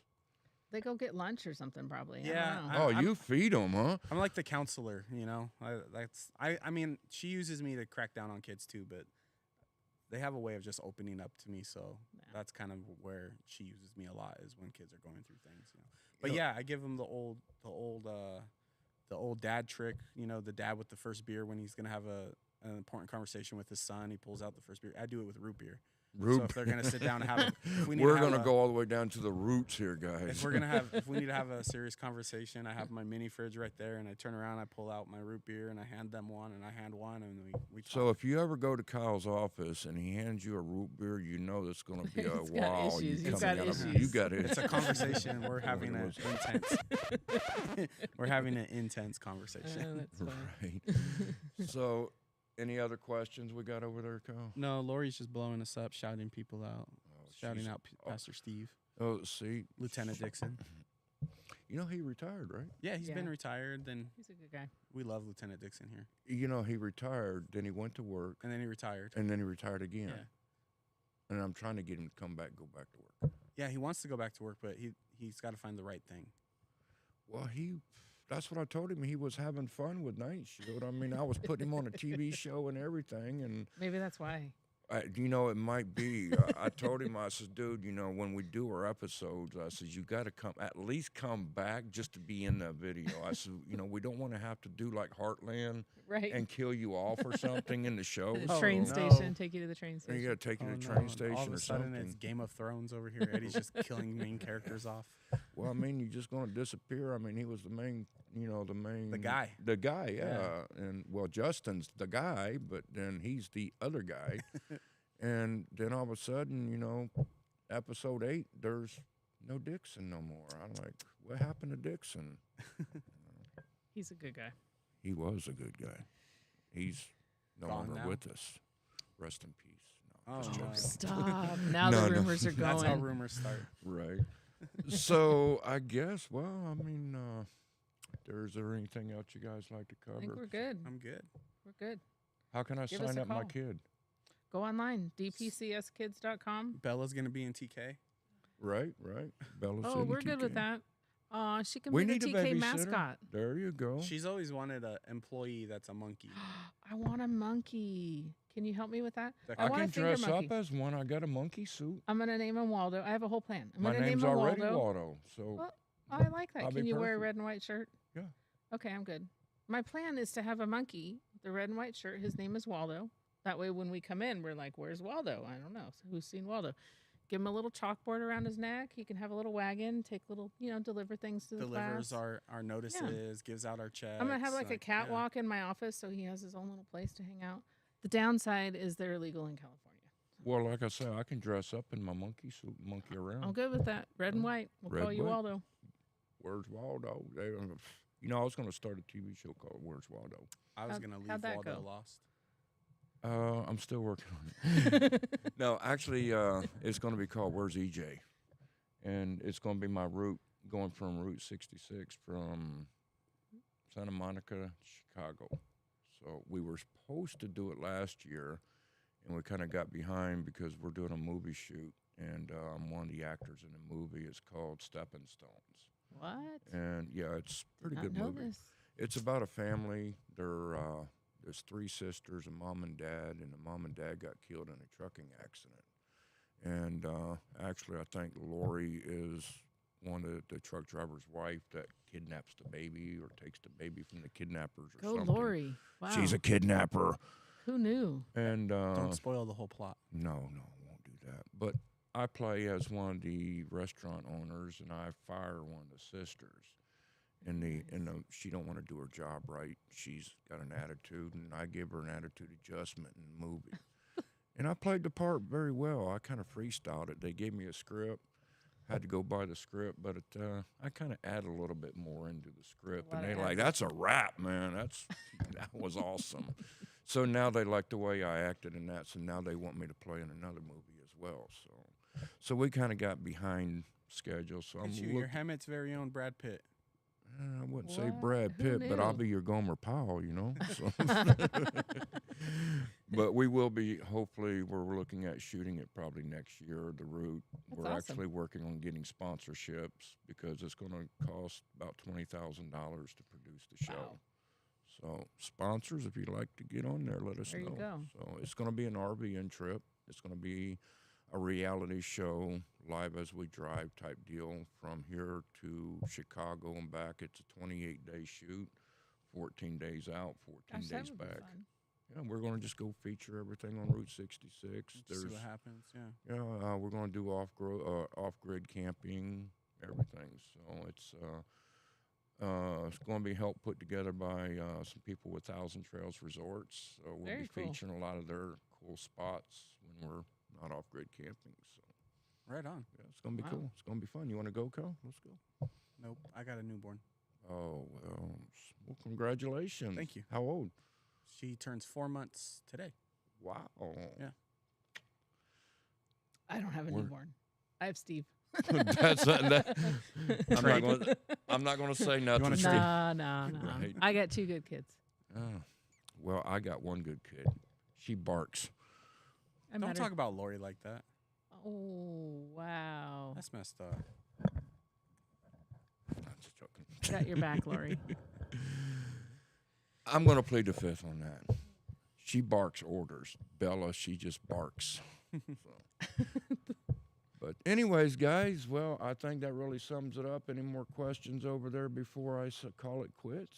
Speaker 1: They go get lunch or something, probably.
Speaker 3: Yeah,
Speaker 1: I don't know.
Speaker 2: You feed them, huh?
Speaker 3: I'm like the counselor, you know. I mean, she uses me to crack down on kids too, but they have a way of just opening up to me. So that's kind of where she uses me a lot, is when kids are going through things. You know. But yeah, I give them the old dad trick. You know, the dad with the first beer when he's gonna have an important conversation with his son. He pulls out the first beer. I do it with root beer. So if they're gonna sit down and have it,
Speaker 2: we're gonna go all the way down to the roots here, guys.
Speaker 3: If we need to have a serious conversation, I have my mini fridge right there, and I turn around, I pull out my root beer, and I hand them one, and I hand one, and we talk.
Speaker 2: So if you ever go to Kyle's office and he hands you a root beer, you know that's gonna be a wow.
Speaker 1: You got issues.
Speaker 2: You got it.
Speaker 3: It's a conversation. We're having an intense. We're having an intense conversation.
Speaker 1: That's funny.
Speaker 2: Right. So, any other questions we got over there, Kyle?
Speaker 3: No, Lori's just blowing us up, shouting people out, shouting out Pastor Steve.
Speaker 2: Oh, see,
Speaker 3: Lieutenant Dixon.
Speaker 2: You know he retired, right?
Speaker 3: Yeah, he's been retired. Then
Speaker 1: he's a good guy.
Speaker 3: We love Lieutenant Dixon here.
Speaker 2: You know he retired, then he went to work,
Speaker 3: and then he retired,
Speaker 2: and then he retired again.
Speaker 3: Yeah.
Speaker 2: And I'm trying to get him to come back, go back to work.
Speaker 3: Yeah, he wants to go back to work, but he's got to find the right thing.
Speaker 2: Well, that's what I told him. He was having fun with night shield. I mean, I was putting him on a TV show and everything, and
Speaker 1: maybe that's why.
Speaker 2: You know, it might be. I told him, I said, dude, you know, when we do our episodes, I said, you got to at least come back just to be in the video. I said, you know, we don't want to have to do like Heartland and kill you off or something in the show.
Speaker 1: The train station, take you to the train station.
Speaker 2: You got to take you to the train station
Speaker 3: all of a sudden
Speaker 2: something.
Speaker 3: It's Game of Thrones over here. Eddie's just killing main characters off.
Speaker 2: Well, I mean, you're just going to disappear. I mean, he was the main,
Speaker 3: The guy.
Speaker 2: The guy, yeah. And, well, Justin's the guy, but then he's the other guy. And then all of a sudden, you know, episode 8, there's no Dixon no more. I'm like, what happened to Dixon?
Speaker 1: He's a good guy.
Speaker 2: He was a good guy. He's no longer with us. Rest in peace. No, just joking.
Speaker 1: Stop. Now the rumors are going.
Speaker 3: That's how rumors start.
Speaker 2: Right. So I guess, well, I mean, is there anything else you guys like to cover?
Speaker 1: I think we're good.
Speaker 3: I'm good.
Speaker 1: We're good.
Speaker 2: How can I sign up my kid?
Speaker 1: Go online, dpcskids.com.
Speaker 3: Bella's going to be in TK.
Speaker 2: Right. Bella's in
Speaker 1: we're
Speaker 2: TK.
Speaker 1: good with that. She can
Speaker 2: We
Speaker 1: be the
Speaker 2: need a
Speaker 1: TK
Speaker 2: babysitter.
Speaker 1: mascot.
Speaker 2: There you go.
Speaker 3: She's always wanted an employee that's a monkey.
Speaker 1: I want a monkey. Can you help me with that?
Speaker 2: I
Speaker 1: want
Speaker 2: can
Speaker 1: a finger
Speaker 2: dress
Speaker 1: monkey.
Speaker 2: up as one. I got a monkey suit.
Speaker 1: I'm going to name him Waldo. I have a whole plan. I'm
Speaker 2: My
Speaker 1: going to name
Speaker 2: name's
Speaker 1: him
Speaker 2: already
Speaker 1: Waldo.
Speaker 2: Waldo. So
Speaker 1: Well, I like that.
Speaker 2: I'll
Speaker 1: Can
Speaker 2: be
Speaker 1: you wear a
Speaker 2: perfect.
Speaker 1: red and white shirt?
Speaker 2: Yeah.
Speaker 1: Okay, I'm good. My plan is to have a monkey with a red and white shirt. His name is Waldo. That way, when we come in, we're like, where's Waldo? I don't know. So who's seen Waldo? Give him a little chalkboard around his neck. He can have a little wagon, take little, deliver things to the class.
Speaker 3: Delivers our notices, gives out our checks.
Speaker 1: I'm going to have like a catwalk in my office so he has his own little place to hang out. The downside is they're illegal in California.
Speaker 2: well, like I said, I can dress up in my monkey suit, and monkey around.
Speaker 1: I'm good with that. Red and white. We'll
Speaker 2: Red
Speaker 1: call you
Speaker 2: white.
Speaker 1: Waldo.
Speaker 2: Where's Waldo? I was going to start a TV show called Where's Waldo.
Speaker 3: I was going to leave
Speaker 1: how'd that
Speaker 3: Waldo
Speaker 1: go?
Speaker 3: lost.
Speaker 2: I'm still working on it. No, actually, it's going to be called Where's EJ? And it's going to be my route going from Route 66 from Santa Monica to Chicago. So we were supposed to do it last year, and we kind of got behind because we're doing a movie shoot, and I'm one of the actors in the movie. It's called Stepping Stones.
Speaker 1: What?
Speaker 2: And, yeah, it's a pretty
Speaker 1: Not
Speaker 2: good
Speaker 1: know
Speaker 2: movie.
Speaker 1: this.
Speaker 2: It's about a family. There's 3 sisters, a mom and dad, and the mom and dad got killed in a trucking accident. And actually, I think Lori is one of the truck driver's wife that kidnaps the baby or takes the baby from the kidnappers or
Speaker 1: Go
Speaker 2: something.
Speaker 1: Lori. Wow.
Speaker 2: She's a kidnapper.
Speaker 1: Who knew?
Speaker 2: And
Speaker 3: Don't spoil the whole plot.
Speaker 2: no, I won't do that. But I play as one of the restaurant owners, and I fire one of the sisters. And she don't want to do her job right. She's got an attitude, and I give her an attitude adjustment in the movie. And I played the part very well. I kind of freestyled it. They gave me a script. Had to go by the script, but I kind of add a little bit more into the script, and
Speaker 1: lot of
Speaker 2: they like,
Speaker 1: ad-lib.
Speaker 2: "That's a rap, man. That was awesome." So now they like the way I acted in that. So now they want me to play in another movie as well. So we kind of got behind schedule. So I'm
Speaker 3: Your Hemet's very own Brad Pitt.
Speaker 2: I wouldn't say
Speaker 1: What?
Speaker 2: Brad
Speaker 1: Who
Speaker 2: Pitt, but I'll
Speaker 1: knew?
Speaker 2: be your Gomer Powell, you know. So. But we will be. Hopefully, we're looking at shooting it probably next year. The route.
Speaker 1: That's
Speaker 2: We're
Speaker 1: awesome.
Speaker 2: actually working on getting sponsorships because it's going to cost about $20,000 to produce the show.
Speaker 1: Wow.
Speaker 2: So sponsors, if you'd like to get on there, let us
Speaker 1: There you
Speaker 2: know.
Speaker 1: go.
Speaker 2: So it's going to be an RV-in trip. It's going to be a reality show, live as we drive type deal from here to Chicago and back. It's a 28-day shoot, 14 days out, 14
Speaker 1: Gosh, that
Speaker 2: days
Speaker 1: would be
Speaker 2: back.
Speaker 1: fun.
Speaker 2: Yeah, we're going to just go feature everything on Route 66.
Speaker 3: See what happens. Yeah.
Speaker 2: Yeah, we're going to do off-grid camping, everything. So it's going to be helped put together by some people with Thousand Trails Resorts. So we'll
Speaker 1: Very
Speaker 2: be
Speaker 1: cool.
Speaker 2: featuring a lot of their cool spots when we're not off-grid camping. So
Speaker 3: Right on.
Speaker 2: yeah, it's going to be
Speaker 1: Wow.
Speaker 2: cool. It's going to be fun. You want to go, Cal? Let's go.
Speaker 3: Nope. I got a newborn.
Speaker 2: Oh, well, congratulations.
Speaker 3: Thank you.
Speaker 2: How old?
Speaker 3: She turns 4 months today.
Speaker 2: Wow.
Speaker 3: Yeah.
Speaker 1: I don't have a
Speaker 2: We're-
Speaker 1: newborn. I have Steve.
Speaker 2: That's I'm not going to say nothing.
Speaker 3: wanna
Speaker 2: Steve.
Speaker 3: trade?
Speaker 1: No.
Speaker 2: Right.
Speaker 1: I got two good kids.
Speaker 2: Oh, well, I got one good kid. She barks.
Speaker 1: I
Speaker 3: Don't
Speaker 1: met her-
Speaker 3: talk about Lori like that.
Speaker 1: Oh, wow.
Speaker 3: That's messed up.
Speaker 2: I'm just joking.
Speaker 1: Got your back, Lori.
Speaker 2: I'm going to plead the fifth on that. She barks orders. Bella, she just barks. So. But anyways, guys, well, I think that really sums it up. Any more questions over there before I call it quits?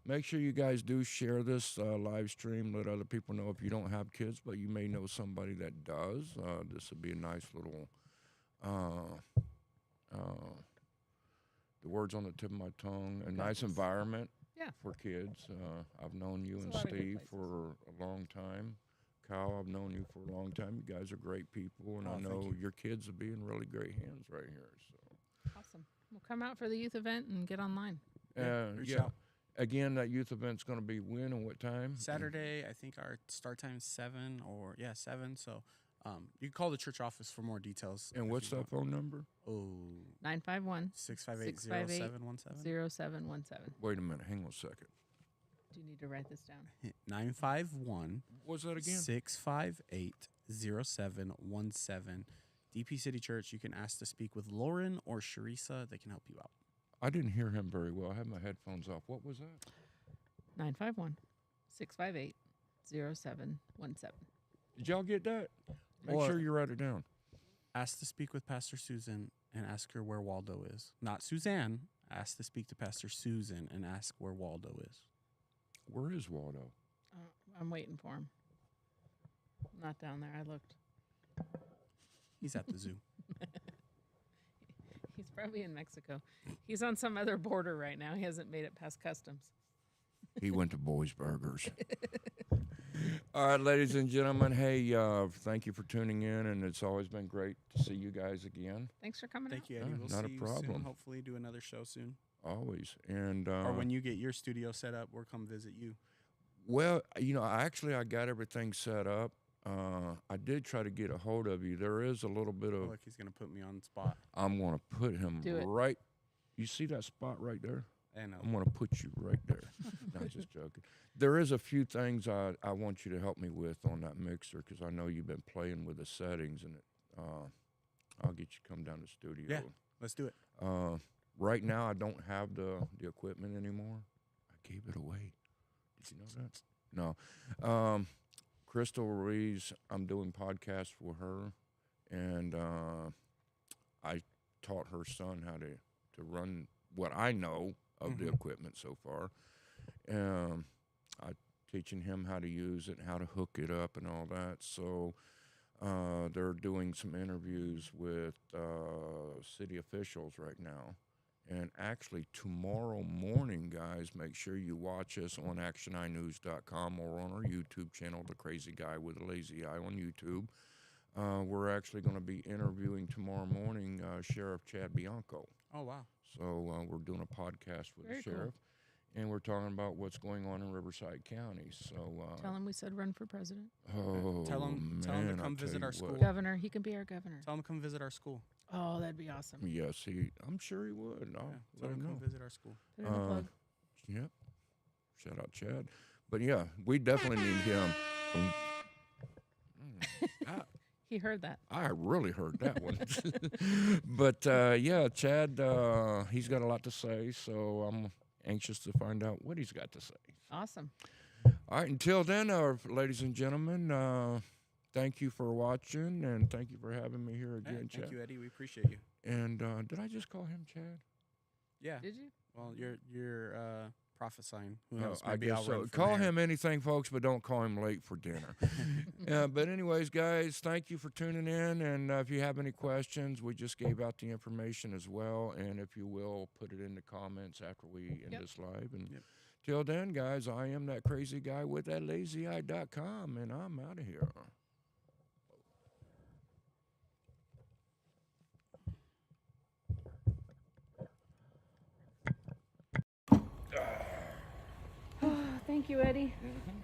Speaker 2: Make sure you guys do share this live stream. Let other people know if you don't have kids, but you may know somebody that does. This would be a nice little, the words on the tip of my tongue, a nice environment
Speaker 1: Yeah.
Speaker 2: for kids. I've known you
Speaker 1: There's
Speaker 2: and
Speaker 1: a lot of good
Speaker 2: Steve
Speaker 1: places.
Speaker 2: for a long time. Kyle, I've known you for a long time. You guys are great people, and
Speaker 3: Oh,
Speaker 2: I
Speaker 3: thank
Speaker 2: know
Speaker 3: you.
Speaker 2: your kids will be in really great hands right here. So,
Speaker 1: Awesome. We'll come out for the youth event and get online.
Speaker 3: Reach
Speaker 2: yeah.
Speaker 3: out.
Speaker 2: Again, that youth event's going to be when and what time?
Speaker 3: Saturday, I think our start time is 7 7. So you can call the church office for more details.
Speaker 2: And
Speaker 3: if
Speaker 2: what's
Speaker 3: you
Speaker 2: that
Speaker 3: want.
Speaker 2: phone number?
Speaker 3: Oh,
Speaker 1: 951
Speaker 3: 658
Speaker 1: 658
Speaker 3: 0717.
Speaker 1: 0717.
Speaker 2: Wait a minute. Hang on a second.
Speaker 1: Do you need to write this down?
Speaker 3: 951
Speaker 2: What's that again?
Speaker 3: 658 0717. DP City Church. You can ask to speak with Lauren or Sharisa. They can help you out.
Speaker 2: I didn't hear him very well. I had my headphones off. What was that?
Speaker 1: 951 658 0717.
Speaker 2: Did y'all get that? Make
Speaker 3: Or-
Speaker 2: sure you write it down.
Speaker 3: Ask to speak with Pastor Susan and ask her where Waldo is. Not Suzanne. Ask to speak to Pastor Susan and ask where Waldo is.
Speaker 2: Where is Waldo?
Speaker 1: I'm waiting for him. Not down there. I looked.
Speaker 3: He's at the zoo.
Speaker 1: He's probably in Mexico. He's on some other border right now. He hasn't made it past customs.
Speaker 2: He went to Boys Burgers. All right, ladies and gentlemen. Hey, thank you for tuning in, and it's always been great to see you guys again.
Speaker 1: Thanks for coming
Speaker 3: Thank
Speaker 1: out.
Speaker 3: you, Eddie. We'll
Speaker 2: not a
Speaker 3: see you soon.
Speaker 2: problem.
Speaker 3: Hopefully do another show soon.
Speaker 2: Always. And
Speaker 3: Or when you get your studio set up, we'll come visit you.
Speaker 2: well, I got everything set up. I did try to get a hold of you. There is a little bit
Speaker 3: Oh,
Speaker 2: of.
Speaker 3: look, he's going to put me on the spot.
Speaker 2: I'm going to put him
Speaker 1: Do it.
Speaker 2: right. You see that spot right there?
Speaker 3: I know.
Speaker 2: I'm going to put you right there. Not just joking. There is a few things I want you to help me with on that mixer because I know you've been playing with the settings, and I'll get you come down to the studio.
Speaker 3: Yeah. Let's do it.
Speaker 2: Right now, I don't have the equipment anymore. I gave it away. Did you know that? No. Crystal Ruiz, I'm doing podcasts for her, and I taught her son how to run what I know of the equipment so far. I teaching him how to use it, how to hook it up, and all that. So they're doing some interviews with city officials right now, And actually, tomorrow morning, guys, make sure you watch us on actioninews.com or on our YouTube channel, The Crazy Guy with a Lazy Eye on YouTube. We're actually going to be interviewing tomorrow morning Sheriff Chad Bianco.
Speaker 3: Oh, wow.
Speaker 2: So we're doing a podcast with
Speaker 1: Very
Speaker 2: the
Speaker 1: cool.
Speaker 2: sheriff, and we're talking about what's going on in Riverside County. So
Speaker 1: Tell him we said run for president.
Speaker 2: oh,
Speaker 3: Tell him to
Speaker 2: man,
Speaker 3: come
Speaker 2: I tell
Speaker 3: visit
Speaker 2: you
Speaker 3: our
Speaker 2: what.
Speaker 3: school.
Speaker 1: Governor, he can be our governor.
Speaker 3: Tell him to come visit our school.
Speaker 1: Oh, that'd be awesome.
Speaker 2: Yes, I'm sure he would. I'll
Speaker 3: Yeah,
Speaker 2: let
Speaker 3: tell him
Speaker 2: him
Speaker 3: to come
Speaker 2: know.
Speaker 3: visit our school.
Speaker 1: Put in a plug.
Speaker 2: Yep. Shout out Chad. But yeah, we definitely need him.
Speaker 1: He heard that.
Speaker 2: I really heard that one. But yeah, Chad, he's got a lot to say, so I'm anxious to find out what he's got to say.
Speaker 1: Awesome.
Speaker 2: All right, until then, ladies and gentlemen, thank you for watching, and thank you for having me here
Speaker 3: Hey,
Speaker 2: again, Chad.
Speaker 3: thank you, Eddie. We appreciate you.
Speaker 2: And did I just call him Chad?
Speaker 3: Yeah.
Speaker 1: Did you?
Speaker 3: Well, you're prophesying. Who
Speaker 2: Oh,
Speaker 3: knows?
Speaker 2: I
Speaker 3: Maybe
Speaker 2: guess
Speaker 3: I'll
Speaker 2: so.
Speaker 3: run for
Speaker 2: Call
Speaker 3: mayor.
Speaker 2: him anything, folks, but don't call him late for dinner. But anyways, guys, thank you for tuning in. And if you have any questions, we just gave out the information as well. And if you will, put it in the comments after we end this live. And till then, guys, I am that crazy guy with that lazyeye.com, and I'm out of here.
Speaker 1: Thank you, Eddie.
Speaker 2: Mm-hmm.